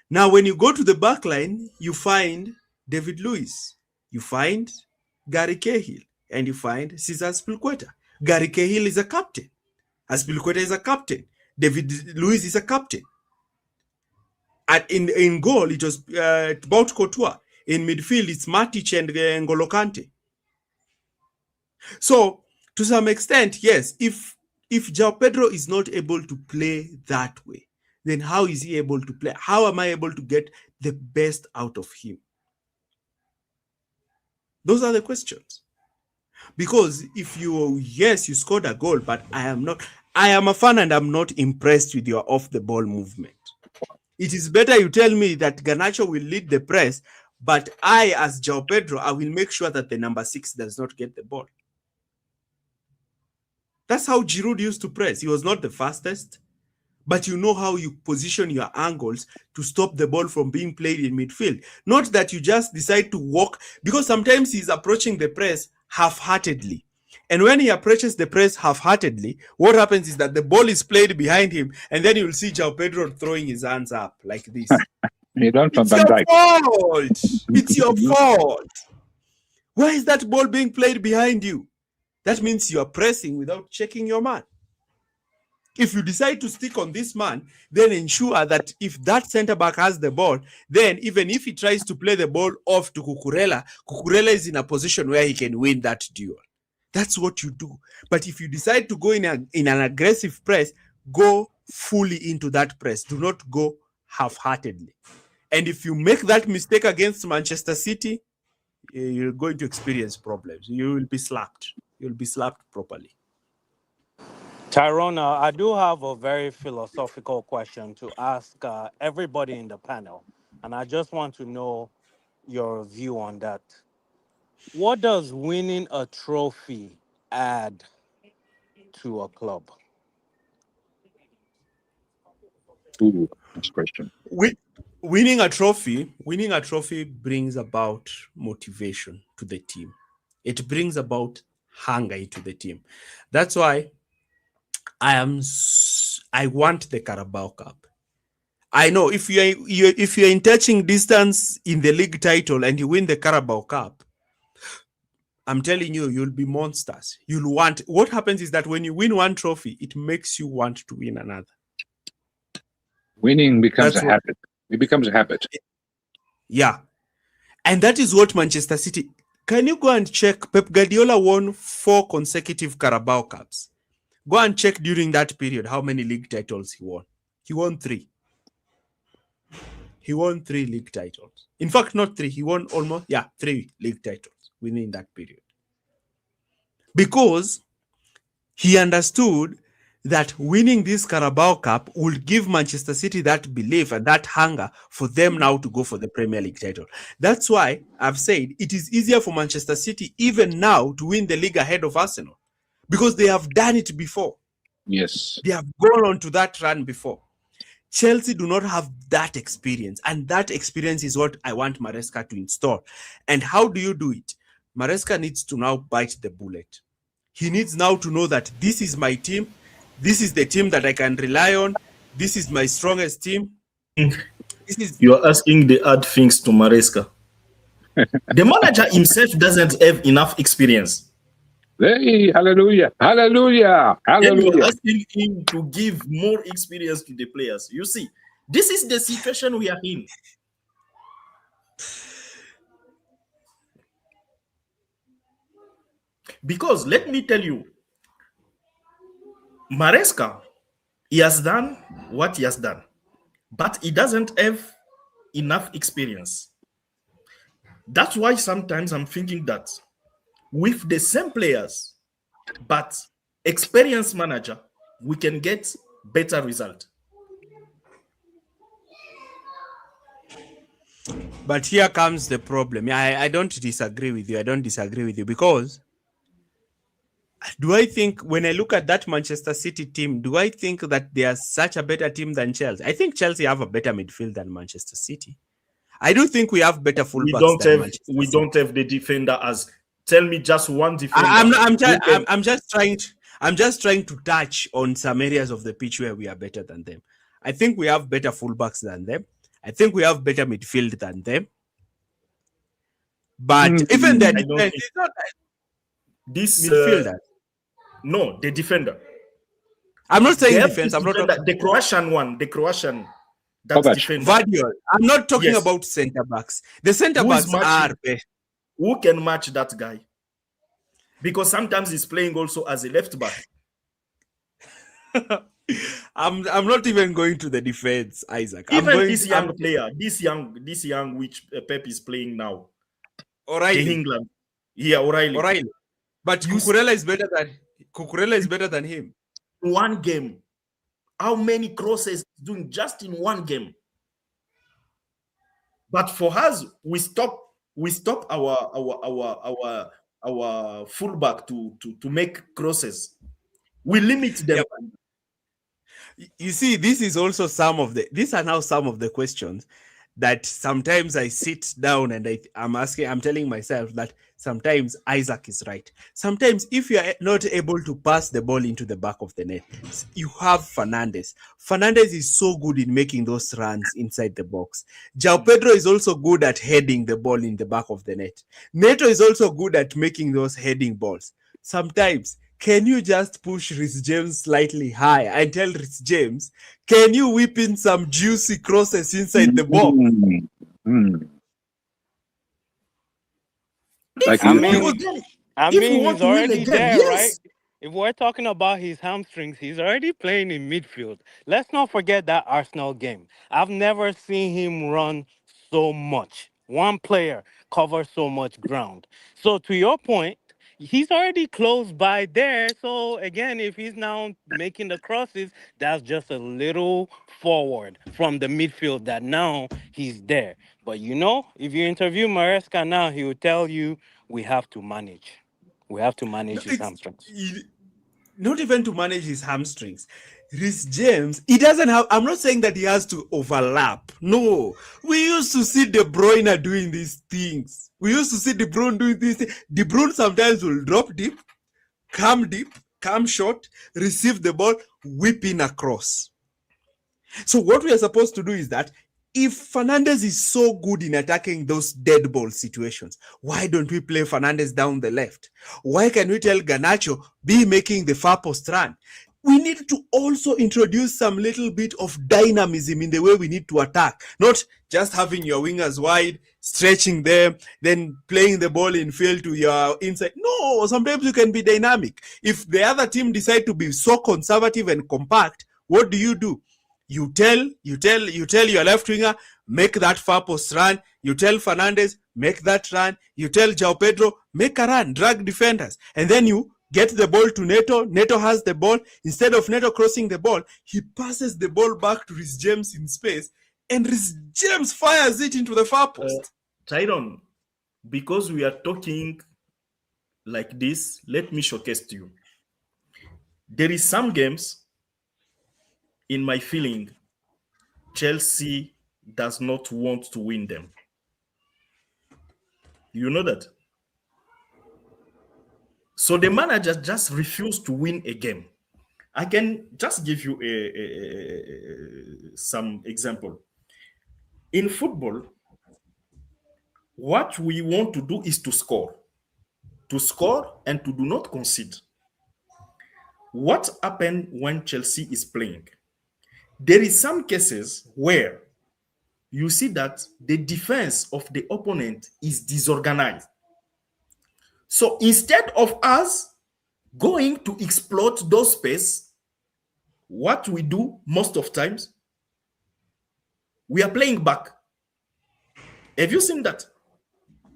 S1: Now, when you go to the back line, you find David Luiz, you find Gary Cahill, and you find Cesar Azpilicueta. Gary Cahill is a captain. Azpilicueta is a captain. David Luiz is a captain. And in goal, it was Thibaut Courtois. In midfield, it's Matic and N'Golo Kante. So, to some extent, yes, if Joao Pedro is not able to play that way, then how is he able to play? How am I able to get the best out of him? Those are the questions. Because if you scored a goal, but I am a fan and I'm not impressed with your off-the-ball movement. It is better you tell me that Garnacho will lead the press, but I, as Joao Pedro, I will make sure that the number 6 does not get the ball. That's how Giroud used to press. He was not the fastest, but you know how you position your angles to stop the ball from being played in midfield. Not that you just decide to walk, because sometimes he's approaching the press half-heartedly. And when he approaches the press half-heartedly, what happens is that the ball is played behind him, and then you'll see Joao Pedro throwing his hands up like this. It's your fault. It's your fault. Why is that ball being played behind you? That means you are pressing without checking your man. If you decide to stick on this man, then ensure that if that center back has the ball, then even if he tries to play the ball off to Cucurella is in a position where he can win that duel. That's what you do. But if you decide to go in an aggressive press, go fully into that press. Do not go half-heartedly. And if you make that mistake against Manchester City, you're going to experience problems. You will be slapped. You'll be slapped properly.
S3: Tyrone, I do have a very philosophical question to ask everybody in the panel, and I just want to know your view on that. What does winning a trophy add to a club?
S4: Ooh, that's a question.
S1: Winning a trophy brings about motivation to the team. It brings about hunger into the team. That's why I want the Carabao Cup. I know if you're in touching distance in the league title and you win the Carabao Cup, I'm telling you, you'll be monsters. You'll want. What happens is that when you win one trophy, it makes you want to win another.
S4: Winning becomes
S1: That's
S4: a
S1: what,
S4: habit. It becomes a habit.
S1: yeah, and that is what Manchester City. Can you go and check? Pep Guardiola won 4 consecutive Carabao Cups. Go and check during that period how many league titles he won. He won 3. He won 3 league titles. In fact, not 3. He won 3 league titles within that period. Because he understood that winning this Carabao Cup will give Manchester City that belief and that hunger for them now to go for the Premier League title. That's why I've said it is easier for Manchester City even now to win the league ahead of Arsenal because they have done it before.
S4: Yes.
S1: They have gone on to that run before. Chelsea do not have that experience, and that experience is what I want Maresca to install. And how do you do it? Maresca needs to now bite the bullet. He needs now to know that this is my team. This is the team that I can rely on. This is my strongest team.
S2: You're asking the hard things to Maresca. The manager himself doesn't have enough experience.
S4: Hey, hallelujah, hallelujah,
S2: Then you're
S4: hallelujah.
S2: asking him to give more experience to the players. You see, this is the situation we are in. Because let me tell you, Maresca, he has done what he has done, but he doesn't have enough experience. That's why sometimes I'm thinking that with the same players, but experienced manager, we can get better result.
S1: But here comes the problem. I don't disagree with you. I don't disagree with you because do I think when I look at that Manchester City team, do I think that they are such a better team than Chelsea? I think Chelsea have a better midfield than Manchester City. I do think we have better fullbacks than Manchester City.
S2: We don't have the defender as. Tell me just one defender.
S1: I'm just trying to touch on some areas of the pitch where we are better than them. I think we have better fullbacks than them. I think we have better midfield than them. But even their defense is not
S2: this
S1: midfielder.
S2: No, the defender.
S1: I'm not saying defense. I'm not talking
S2: the Croatian one. The Croatian. That's defender.
S1: Vardiol. I'm not talking about centre backs. The centre backs are best.
S2: Who can match that guy? Because sometimes he's playing also as a left back.
S1: I'm not even going to the defense, Isaac.
S2: Even this young player, this young which Pep is playing now.
S1: O'Reilly.
S2: In England. Yeah, O'Reilly.
S1: But Cucurella is better than him.
S2: One game. How many crosses doing just in one game? But for us, we stop our fullback to make crosses. We limit them.
S1: Yep. You see, these are now some of the questions that sometimes I sit down and I'm telling myself that sometimes Isaac is right. Sometimes if you are not able to pass the ball into the back of the net, you have Fernandes. Fernandes is so good in making those runs inside the box. João Pedro is also good at heading the ball in the back of the net. Neto is also good at making those heading balls. Sometimes, can you just push Reece James slightly higher and tell Reece James, can you whip in some juicy crosses inside the box?
S3: He's already there, right? If we're talking about his hamstrings, he's already playing in midfield. Let's not forget that Arsenal game. I've never seen him run so much. One player covers so much ground. So to your point, he's already close by there. So again, if he's now making the crosses, that's just a little forward from the midfield that now he's there. But if you interview Maresca now, he will tell you we have to manage. We have to manage his hamstrings.
S1: Not even to manage his hamstrings. Reece James, he doesn't have. I'm not saying that he has to overlap. No, we used to see De Bruyne doing these things. We used to see De Bruyne doing these things. De Bruyne sometimes will drop deep, come short, receive the ball, whip in across. So what we are supposed to do is that if Fernandez is so good in attacking those dead ball situations, why don't we play Fernandez down the left? Why can we tell Garnacho be making the far post run? We need to also introduce some little bit of dynamism in the way we need to attack, not just having your wingers wide, stretching them, then playing the ball in field to your inside. No, sometimes you can be dynamic. If the other team decide to be so conservative and compact, what do? You tell your left winger, make that far post run. You tell Fernandez, make that run. You tell João Pedro, make a run, drag defenders. And then you get the ball to Neto. Neto has the ball. Instead of Neto crossing the ball, he passes the ball back to Reece James in space. And Reece James fires it into the far post.
S2: Tyron, because we are talking like this, let me showcase to you. There is some games, in my feeling, Chelsea does not want to win them. You know that? So the manager just refused to win a game. I can just give you some example. In football, what we want to do is to score and to do not concede. What happened when Chelsea is playing? There is some cases where you see that the defense of the opponent is disorganized. So instead of us going to exploit those space, what we do most of times, we are playing back. Have you seen that?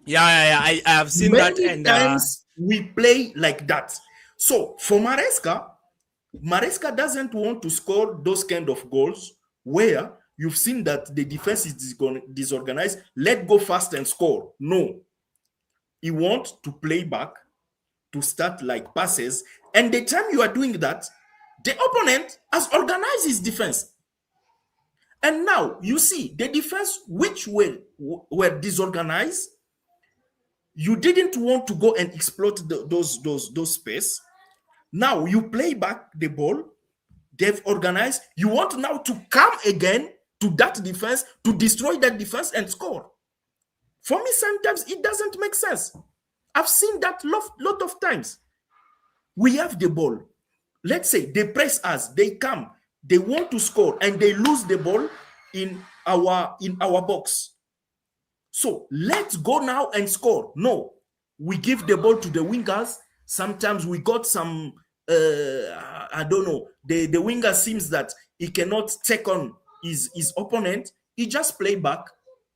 S1: Yeah. I have seen
S2: Many
S1: that. And
S2: times we play like that. So for Maresca doesn't want to score those kind of goals where you've seen that the defense is disorganized. Let go fast and score. No. He wants to play back, to start like passes. And the time you are doing that, the opponent has organized his defense. And now you see the defense which were disorganized. You didn't want to go and exploit those space. Now you play back the ball. They've organized. You want now to come again to that defense, to destroy that defense and score. For me, sometimes it doesn't make sense. I've seen that lot of times. We have the ball. Let's say they press us, they come, they want to score, and they lose the ball in our box. So let's go now and score. No, we give the ball to the wingers. Sometimes we got some, I don't know, the winger seems that he cannot take on his opponent. He just play back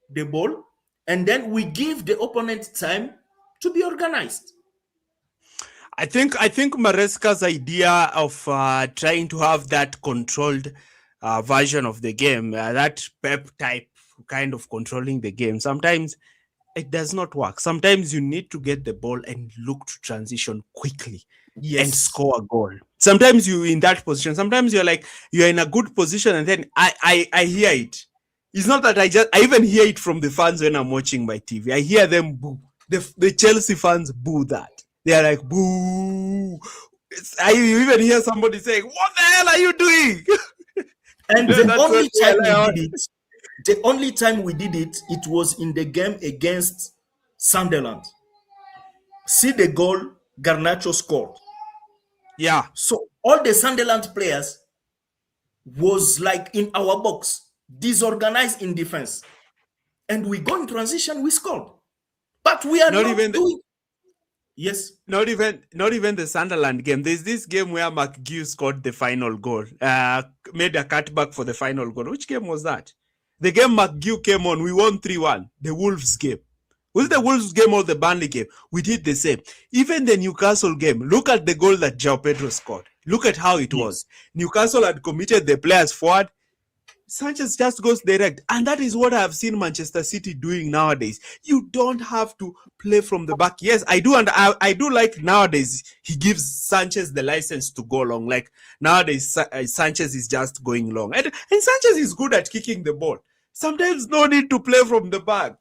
S2: the ball, and then we give the opponent time to be organized.
S1: I think Maresca's idea of trying to have that controlled version of the game, that Pep type kind of controlling the game, sometimes it does not work. Sometimes you need to get the ball and look to transition quickly and score a goal. Sometimes you're in that position. Sometimes you're in a good position, and then I hear it. It's not that I even hear it from the fans when I'm watching my TV. I hear them boo. The Chelsea fans boo that. They are like, boo. I even hear somebody saying, what the hell are you doing?
S2: And the only time we did it, it was in the game against Sunderland. See the goal Garnacho scored.
S1: Yeah.
S2: So all the Sunderland players was like in our box, disorganized in defense. And we go in transition, we scored. But we are not even doing. Yes.
S1: Not even the Sunderland game. There's this game where McGew scored the final goal, made a cutback for the final goal. Which game was that? The game McGew came on, we won 3-1. The Wolves game. Was it the Wolves game or the Burnley game? We did the same. Even the Newcastle game, look at the goal that João Pedro scored. Look at how it was. Newcastle had committed the players forward. Sanchez just goes direct. And that is what I have seen Manchester City doing nowadays. You don't have to play from the back. Yes, I do. And I do like nowadays he gives Sanchez the license to go long. Like nowadays, Sanchez is just going long. And Sanchez is good at kicking the ball. Sometimes no need to play from the back.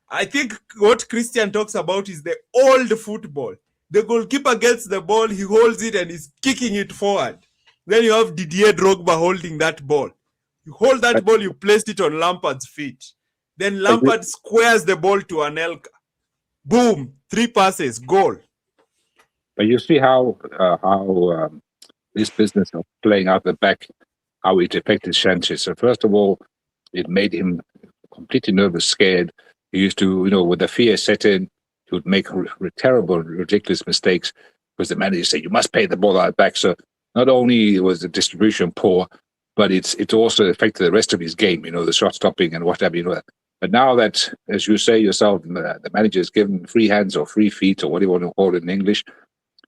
S1: I think what Christian talks about is the old football. The goalkeeper gets the ball, he holds it and is kicking it forward. Then you have Didier Drogba holding that ball. You hold that ball, you placed it on Lampard's feet. Then Lampard squares the ball to Anelka. Boom, 3 passes, goal.
S4: But you see how this business of playing out the back, how it affected Sanchez. So first of all, it made him completely nervous, scared. He used to, with the fear set in, he would make terrible, ridiculous mistakes because the manager said, you must pay the ball out back. So not only was the distribution poor, but it also affected the rest of his game, the shot stopping and whatever, But now that, as you say yourself, the manager is given free hands or free feet or whatever you want to call it in English,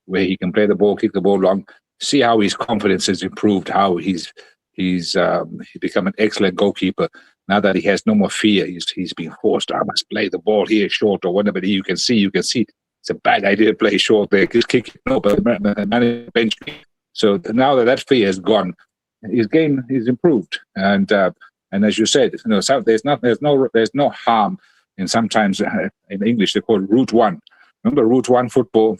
S4: where he can play the ball, kick the ball long, see how his confidence has improved, how he's become an excellent goalkeeper. Now that he has no more fear, he's being forced. I must play the ball here short or whatever. You can see it's a bad idea to play short there. Just kick it. No, but the manager bench. So now that fear is gone, his game is improved. And as you said, there's no harm in sometimes in English they call it route one. Remember route one football?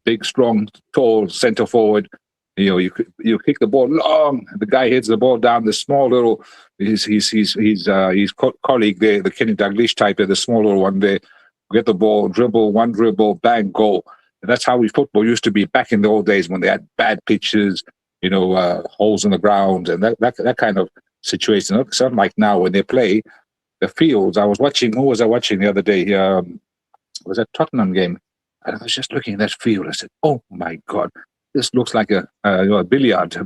S4: Big, strong, tall centre forward. You kick the ball long. The guy hits the ball down. The small little his colleague there, the Kenny Dalglish type, the small little one there, get the ball, one dribble, bang, goal. And that's how football used to be back in the old days when they had bad pitches, holes in the ground and that kind of situation. It's not like now when they play the fields. Who was I watching the other day? Was that Tottenham game? And I was just looking at that field. I said, "Oh my God, this looks like a billiard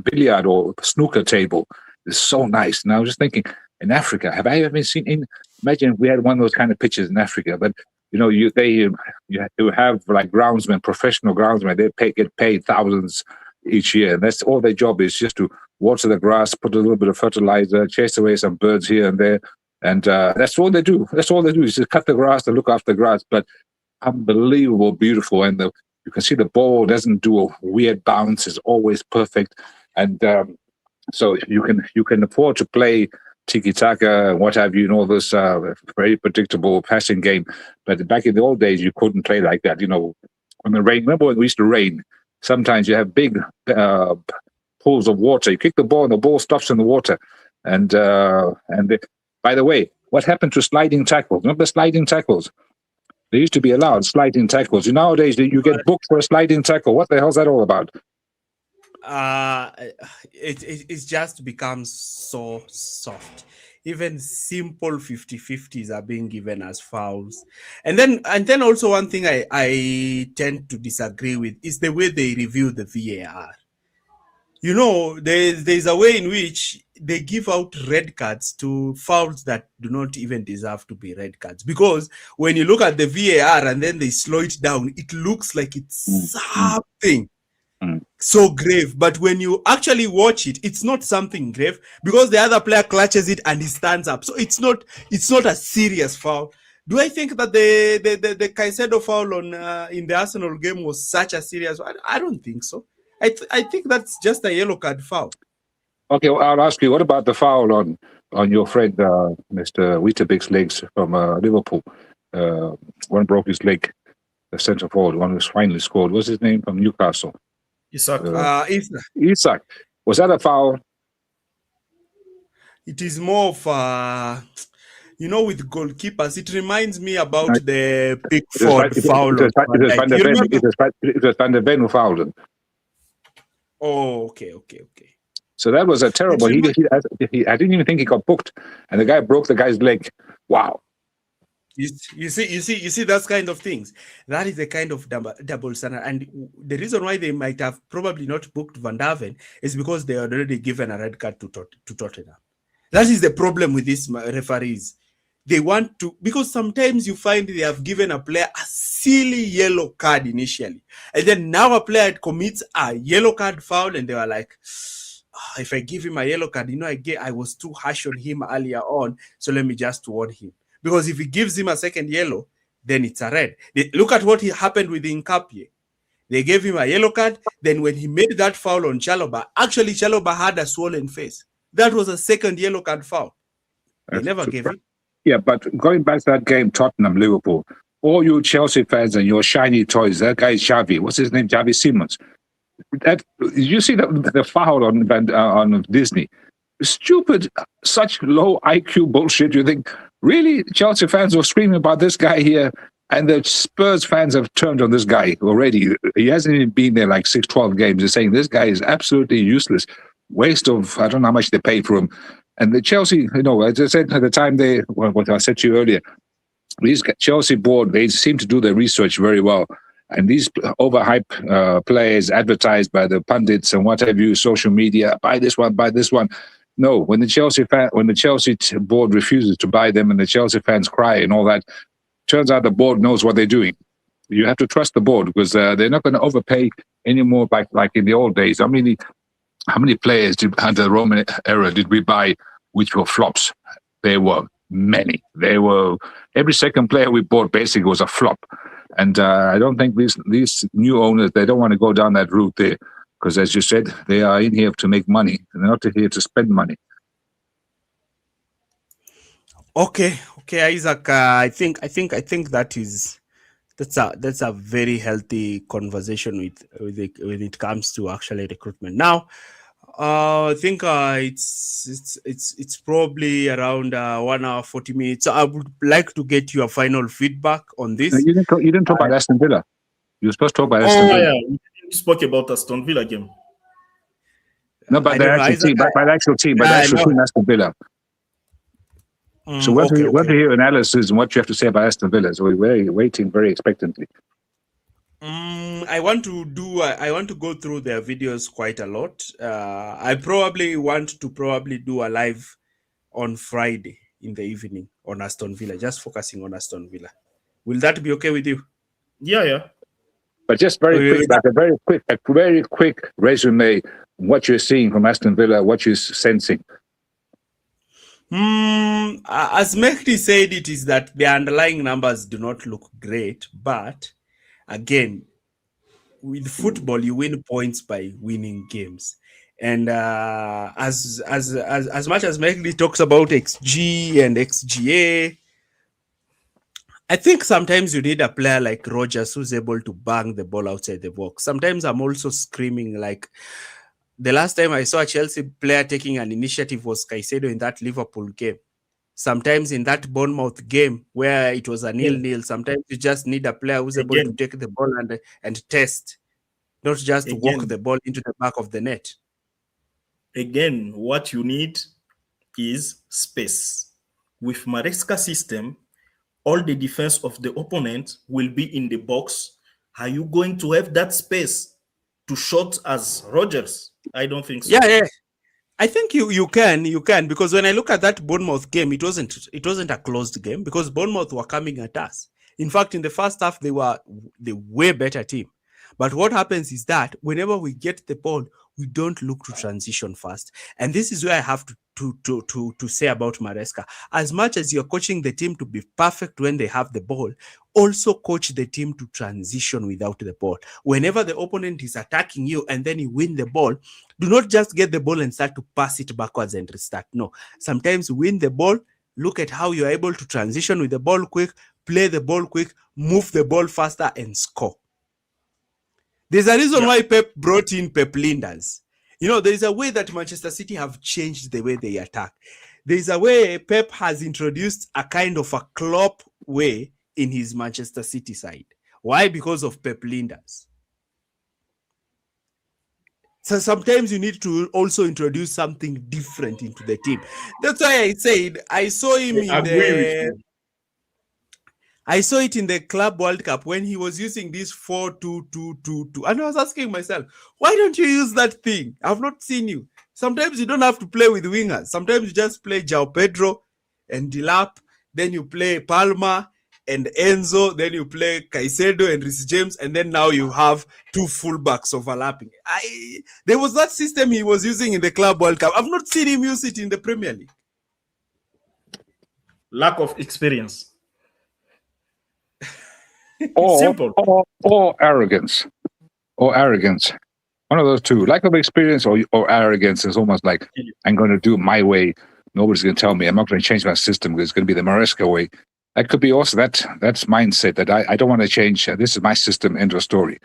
S4: or a snooker table. It's so nice." And I was just thinking, in Africa, have I ever seen? Imagine if we had one of those kind of pitches in Africa. But you have like groundsmen, professional groundsmen. Get paid thousands each year, and that's all their job is, just to water the grass, put a little bit of fertilizer, chase away some birds here and there, and that's all they do. That's all they do is just cut the grass and look after the grass. But unbelievable, beautiful, and you can see the ball doesn't do a weird bounce; it's always perfect, and so you can afford to play tiki taka and what have you, and all this very predictable passing game. But back in the old days, you couldn't play like that. When the rain, remember when we used to rain? Sometimes you have big pools of water. You kick the ball, and the ball stops in the water. By the way, what happened to sliding tackles? Remember sliding tackles? They used to be allowed sliding tackles. Nowadays, you get booked for a sliding tackle. What the hell's that all about?
S1: It's just become so soft. Even simple 50-50s are being given as fouls. And then also one thing I tend to disagree with is the way they review the VAR. There's a way in which they give out red cards to fouls that do not even deserve to be red cards. Because when you look at the VAR and then they slow it down, it looks like it's something so grave. But when you actually watch it, it's not something grave because the other player clutches it and he stands up. So it's not a serious foul. Do I think that the Caicedo foul in the Arsenal game was such a serious one? I don't think so. I think that's just a yellow card foul.
S4: Okay, well, I'll ask you, what about the foul on your friend Mr. Weetabix legs from Liverpool? One broke his leg, the centre forward, one who's finally scored. What's his name from Newcastle?
S2: Isak.
S4: Isak. Was that a foul?
S1: It is more of with goalkeepers, it reminds me about the Pickford foul.
S4: It was Van der Ven who fouled him.
S1: Oh, okay.
S4: So that was a terrible. I didn't even think he got booked, and the guy broke the guy's leg. Wow.
S1: You see those kind of things. That is a kind of double standard, and the reason why they might have probably not booked Van der Ven is because they had already given a red card to Tottenham. That is the problem with these referees. They want to, because sometimes you find they have given a player a silly yellow card initially, and then now a player commits a yellow card foul, and they were like, if I give him a yellow card, I was too harsh on him earlier on, so let me just warn him. Because if he gives him a second yellow, then it's a red. Look at what happened with Nkapie. They gave him a yellow card. Then when he made that foul on Chalobah, actually Chalobah had a swollen face. That was a second yellow card foul. They never gave it.
S4: Yeah, but going back to that game, Tottenham-Liverpool, all you Chelsea fans and your shiny toys, that guy Xavi, what's his name? Xavi Simons. You see the foul on Disney. stupid, such low IQ bullshit. You think, really? Chelsea fans were screaming about this guy here, and the Spurs fans have turned on this guy already. He hasn't even been there like 6, 12 games. They're saying this guy is absolutely useless. Waste of, I don't know how much they paid for him. And the Chelsea, as I said at the time, what I said to you earlier, these Chelsea board, they seem to do their research very well. And these overhyped players advertised by the pundits and what have you, social media, buy this one, buy this one. No, when the Chelsea board refuses to buy them and the Chelsea fans cry and all that, turns out the board knows what they're doing. You have to trust the board because they're not going to overpay anymore like in the old days. How many players under the Roman era did we buy which were flops? There were many. Every second player we bought basically was a flop. And I don't think these new owners, they don't want to go down that route there. Because as you said, they are in here to make money. They're not here to spend money.
S1: Okay, Isaac. I think that's a very healthy conversation when it comes to actually recruitment. Now, I think it's probably around 1 hour 40 minutes. So I would like to get your final feedback on this.
S4: No, you didn't talk about Aston Villa. You were supposed to talk about Aston Villa.
S2: Yeah, we spoke about Aston Villa game.
S4: No, but the actual team, Aston Villa. So what do you hear analysis and what you have to say about Aston Villa? So we're waiting very expectantly.
S1: I want to go through their videos quite a lot. I probably want to do a live on Friday in the evening on Aston Villa, just focusing on Aston Villa. Will that be okay with you?
S2: Yeah.
S4: But just a very quick resume, what you're seeing from Aston Villa, what you're sensing.
S1: As Mehdi said, it is that the underlying numbers do not look great, but again, with football, you win points by winning games. And as much as Mehdi talks about XG and XGA, I think sometimes you need a player like Rogers who's able to bang the ball outside the box. Sometimes I'm also screaming like the last time I saw a Chelsea player taking an initiative was Caicedo in that Liverpool game. Sometimes in that Bournemouth game where it was a 0-0, sometimes you just need a player who's able to take the ball and test, not just walk the ball into the back of the net.
S2: Again, what you need is space. With Maresca's system, all the defense of the opponent will be in the box. Are you going to have that space to shot as Rogers? I don't think so.
S1: Yeah. I think you can because when I look at that Bournemouth game, it wasn't a closed game because Bournemouth were coming at us. In fact, in the first half, they were the way better team. But what happens is that whenever we get the ball, we don't look to transition fast. And this is where I have to say about Maresca. As much as you're coaching the team to be perfect when they have the ball, also coach the team to transition without the ball. Whenever the opponent is attacking you and then you win the ball, do not just get the ball and start to pass it backwards and restart. No, sometimes win the ball, look at how you're able to transition with the ball quick, play the ball quick, move the ball faster and score. There's a reason why Pep brought in Pep Linders. There is a way that Manchester City have changed the way they attack. There is a way Pep has introduced a kind of a Klopp way in his Manchester City side. Why? Because of Pep Linders. So sometimes you need to also introduce something different into the team. That's why I said I saw him I saw it in the Club World Cup when he was using this 4-2-2-2-2. And I was asking myself, why don't you use that thing? I've not seen you. Sometimes you don't have to play with wingers. Sometimes you just play João Pedro and Dilap. Then you play Palma and Enzo. Then you play Caicedo and Reece James. And then now you have two fullbacks overlapping. There was that system he was using in the Club World Cup. I've not seen him use it in the Premier League.
S2: Lack of experience.
S4: Or arrogance. One of those two. Lack of experience or arrogance is almost like, I'm going to do it my way. Nobody's going to tell me. I'm not going to change my system because it's going to be the Maresca way. That could be also that's mindset that I don't want to change. This is my system, end of story.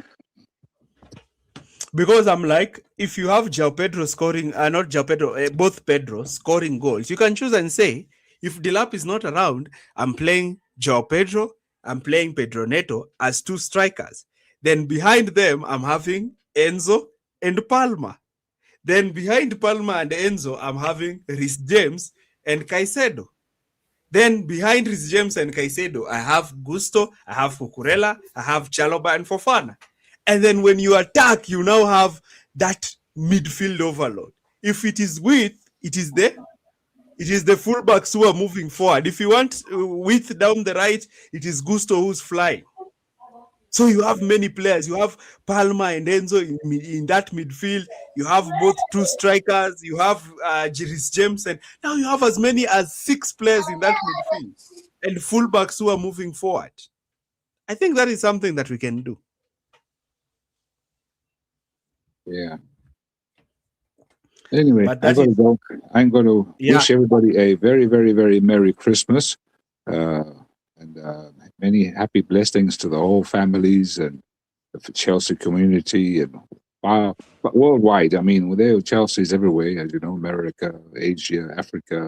S1: Because I'm like, if you have João Pedro scoring, not João Pedro, both Pedro scoring goals, you can choose and say, if Dilap is not around, I'm playing João Pedro, I'm playing Pedro Neto as two strikers. Then behind them, I'm having Enzo and Palma. Then behind Palma and Enzo, I'm having Rhys James and Caicedo. Then behind Rhys James and Caicedo, I have Gusto, I have Cucurella, I have Chaloba and Fofana. And then when you attack, you now have that midfield overload. If it is width, it is the fullbacks who are moving forward. If you want width down the right, it is Gusto who's flying. So you have many players. You have Palma and Enzo in that midfield. You have both two strikers. You have Rhys James, and now you have as many as 6 players in that midfield and fullbacks who are moving forward. I think that is something that we can do.
S4: Yeah. Anyway,
S1: But
S4: I'm
S1: that
S4: going
S1: is-
S4: to go. I'm going to
S1: Yeah.
S4: wish everybody a very, very, very Merry Christmas and many happy blessings to the whole families and the Chelsea community and but worldwide. I mean, there are Chelsea's everywhere, as you know, America, Asia, Africa,